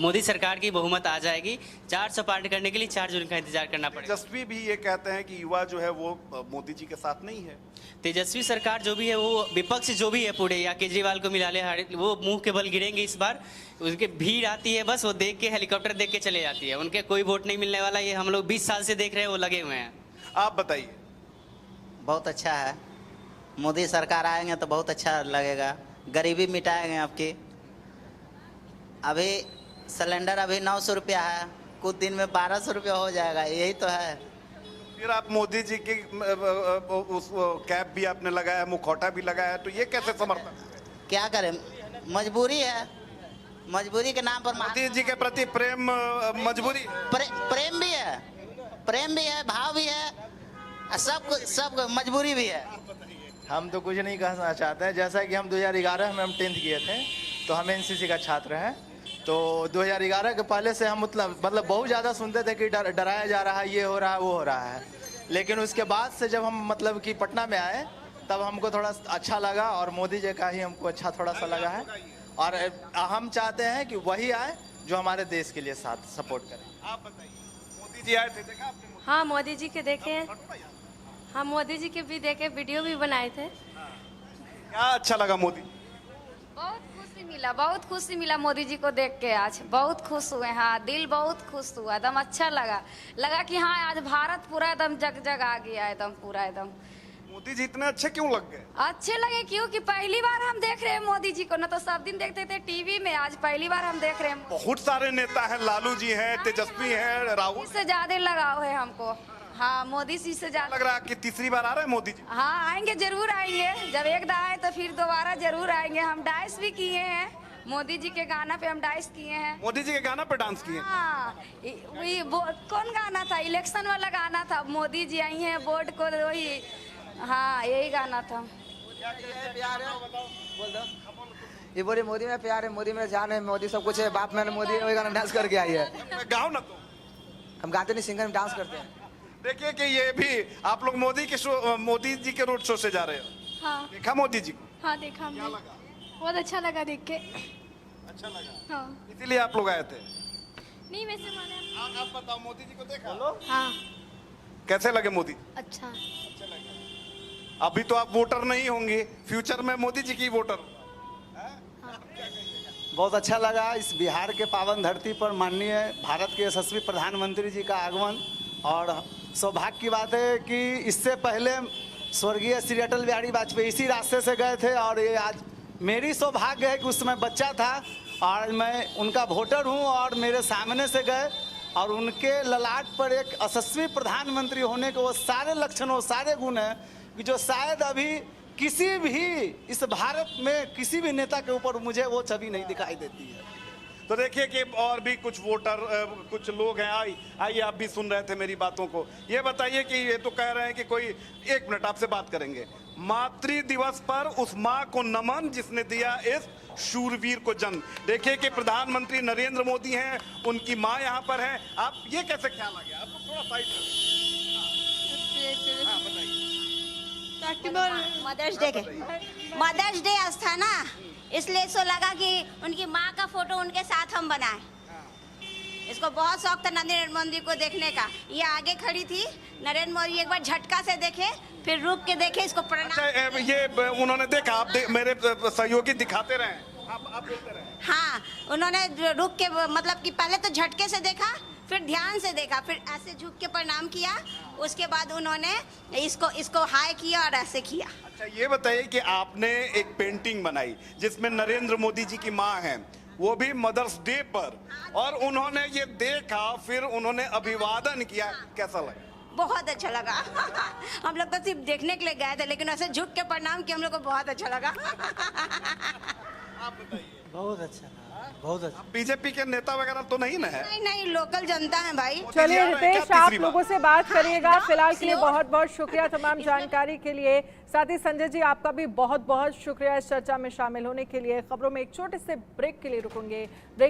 मोदी सरकार की बहुमत आ जाएगी। 400 पार करने के लिए 4 जून का इंतजार करना पड़ेगा। तेजस्वी भी ये कहते हैं कि युवा जो है वो मोदी जी के साथ नहीं है। तेजस्वी सरकार जो भी है, वो विपक्ष जो भी है पूरे, या केजरीवाल को मिला ले, वो मुंह के बल गिरेंगे इस बार। उनके भीड़ आती है, बस वो देख के हेलीकॉप्टर देख के चले जाती है, उनके कोई वोट नहीं मिलने वाला। ये हम लोग 20 साल से देख रहे हैं, वो लगे हुए हैं। आप बताइए। बहुत अच्छा है, मोदी सरकार आएंगे तो बहुत अच्छा लगेगा, गरीबी मिटाएंगे आपकी। अभी सिलेंडर अभी 900 रुपया है, कुछ दिन में 1200 रुपया हो जाएगा, यही तो है। फिर आप मोदी जी की उस कैप भी आपने लगाया, मुखौटा भी लगाया, तो ये कैसे समर्थन? क्या करें, मजबूरी है। मजबूरी के नाम पर मोदी जी के प्रति प्रेम मजबूरी प्रेम भी है, भाव भी है, सब मजबूरी भी है। हम तो कुछ नहीं कहना चाहते हैं। जैसा कि हम 2011 में हम 10th किए थे, तो हम एनसीसी का छात्र हैं। तो 2011 के पहले से हम मतलब बहुत ज़्यादा सुनते थे कि डराया जा रहा है, ये हो रहा है, वो हो रहा है। लेकिन उसके बाद से जब हम मतलब कि पटना में आए, तब हमको थोड़ा अच्छा लगा और मोदी जी का ही हमको अच्छा थोड़ा सा लगा है। और हम चाहते हैं कि वही आए जो हमारे देश के लिए साथ सपोर्ट करें। आप बताइए, मोदी जी आए थे, देखा आपने? हाँ, मोदी जी के देखे, हम मोदी जी के भी देखे, वीडियो भी बनाए थे। क्या अच्छा लगा मोदी? बहुत खुशी मिला मोदी जी को देख के। आज बहुत खुश हुए। हाँ, दिल बहुत खुश हुआ, एकदम अच्छा लगा कि हाँ आज भारत पूरा एकदम जग आ गया, एकदम पूरा एकदम। मोदी जी इतने अच्छे क्यों लग गए? अच्छे लगे क्योंकि पहली बार हम देख रहे हैं मोदी जी को, ना तो सब दिन देखते थे टीवी में, आज पहली बार हम देख रहे हैं। बहुत सारे नेता हैं, लालू जी हैं, तेजस्वी हैं, राहुल। इससे ज्यादा लगाव है हमको। हाँ, मोदी जी से ज्यादा लग रहा है कि तीसरी बार आ रहे हैं मोदी जी। हाँ, आएंगे, जरूर आएंगे। जब एक बार आए तो फिर दोबारा जरूर आएंगे। हम डांस भी किए हैं मोदी जी के गाना पे, हम डांस किए हैं। मोदी जी के गाना पे डांस किए? हाँ, कौन गाना था? इलेक्शन वाला गाना था। मोदी जी आई हैं बोर्ड को, वही, हाँ यही गाना था। ये बोले मोदी में प्यार है, मोदी में जान है, मोदी सब कुछ है, बाप मैंने मोदी वही गाना डांस करके आई है। गाओ ना तो। हम गाते नहीं, सिंगर में डांस करते हैं। देखिए कि ये भी आप लोग मोदी जी के रोड शो से जा रहे हो। हाँ, देखा मोदी जी को? हाँ देखा हमने। बहुत अच्छा लगा देख के। अच्छा लगा? हाँ, इसीलिए आप लोग आए थे? नहीं वैसे मैंने। आप बताओ, मोदी जी को देखा? हाँ, कैसे लगे मोदी? अच्छा। अभी तो आप वोटर नहीं होंगे, फ्यूचर में मोदी जी की वोटर। बहुत अच्छा लगा इस बिहार के पावन धरती पर माननीय भारत के यशस्वी प्रधानमंत्री जी का आगमन। और सौभाग्य की बात है कि इससे पहले स्वर्गीय श्री अटल बिहारी वाजपेयी इसी रास्ते से गए थे, और ये आज मेरी सौभाग्य है कि उस समय बच्चा था और मैं उनका वोटर हूं, और मेरे सामने से गए और उनके ललाट पर एक यशस्वी प्रधानमंत्री होने के वो सारे लक्षण, वो सारे गुण हैं कि जो शायद अभी किसी भी इस भारत में किसी भी नेता के ऊपर मुझे वो छवि नहीं दिखाई देती है। तो देखिए कि और भी कुछ वोटर, कुछ लोग हैं। आइए, आप भी सुन रहे थे मेरी बातों को। ये बताइए कि ये तो कह रहे हैं कि कोई, एक मिनट आपसे बात करेंगे। मातृ दिवस पर उस माँ को नमन जिसने दिया इस शूरवीर को जन्म। देखिए कि प्रधानमंत्री नरेंद्र मोदी हैं, उनकी माँ यहाँ पर है। आप ये कैसे ख्याल आ गया? आप थोड़ा साइड मदर्स डे था ना, इसलिए सो लगा कि उनकी माँ का फोटो उनके साथ हम बनाएं। इसको बहुत शौक था नरेंद्र मोदी को देखने का। ये आगे खड़ी थी, नरेंद्र मोदी एक बार झटका से देखे, फिर रुक के देखे, इसको प्रणाम। अच्छा, ये उन्होंने देखा, आप मेरे सहयोगी दिखाते रहे, आप बोलते रहे। हाँ, उन्होंने रुक के, मतलब कि पहले तो झटके से देखा, फिर ध्यान से देखा, फिर ऐसे झुक के प्रणाम किया, उसके बाद उन्होंने इसको हाय किया और ऐसे किया। अच्छा, ये बताइए कि आपने एक पेंटिंग बनाई जिसमें नरेंद्र मोदी जी की माँ है, वो भी मदर्स डे पर, और उन्होंने ये देखा, फिर उन्होंने अभिवादन किया। कैसा लगा? बहुत अच्छा लगा। हम लोग तो सिर्फ देखने के लिए गए थे, लेकिन ऐसे झुक के प्रणाम किया, हम लोग को बहुत अच्छा लगा। आप बताइए। बहुत अच्छा, बहुत अच्छा। बीजेपी के नेता वगैरह तो नहीं ना है? नहीं, लोकल जनता है भाई। चलिए रितेश, आप लोगों से बात करिएगा। फिलहाल के लिए बहुत बहुत शुक्रिया तमाम जानकारी के लिए। साथ ही संजय जी, आपका भी बहुत बहुत शुक्रिया इस चर्चा में शामिल होने के लिए। खबरों में एक छोटे से ब्रेक के लिए रुकेंगे। ब्रेक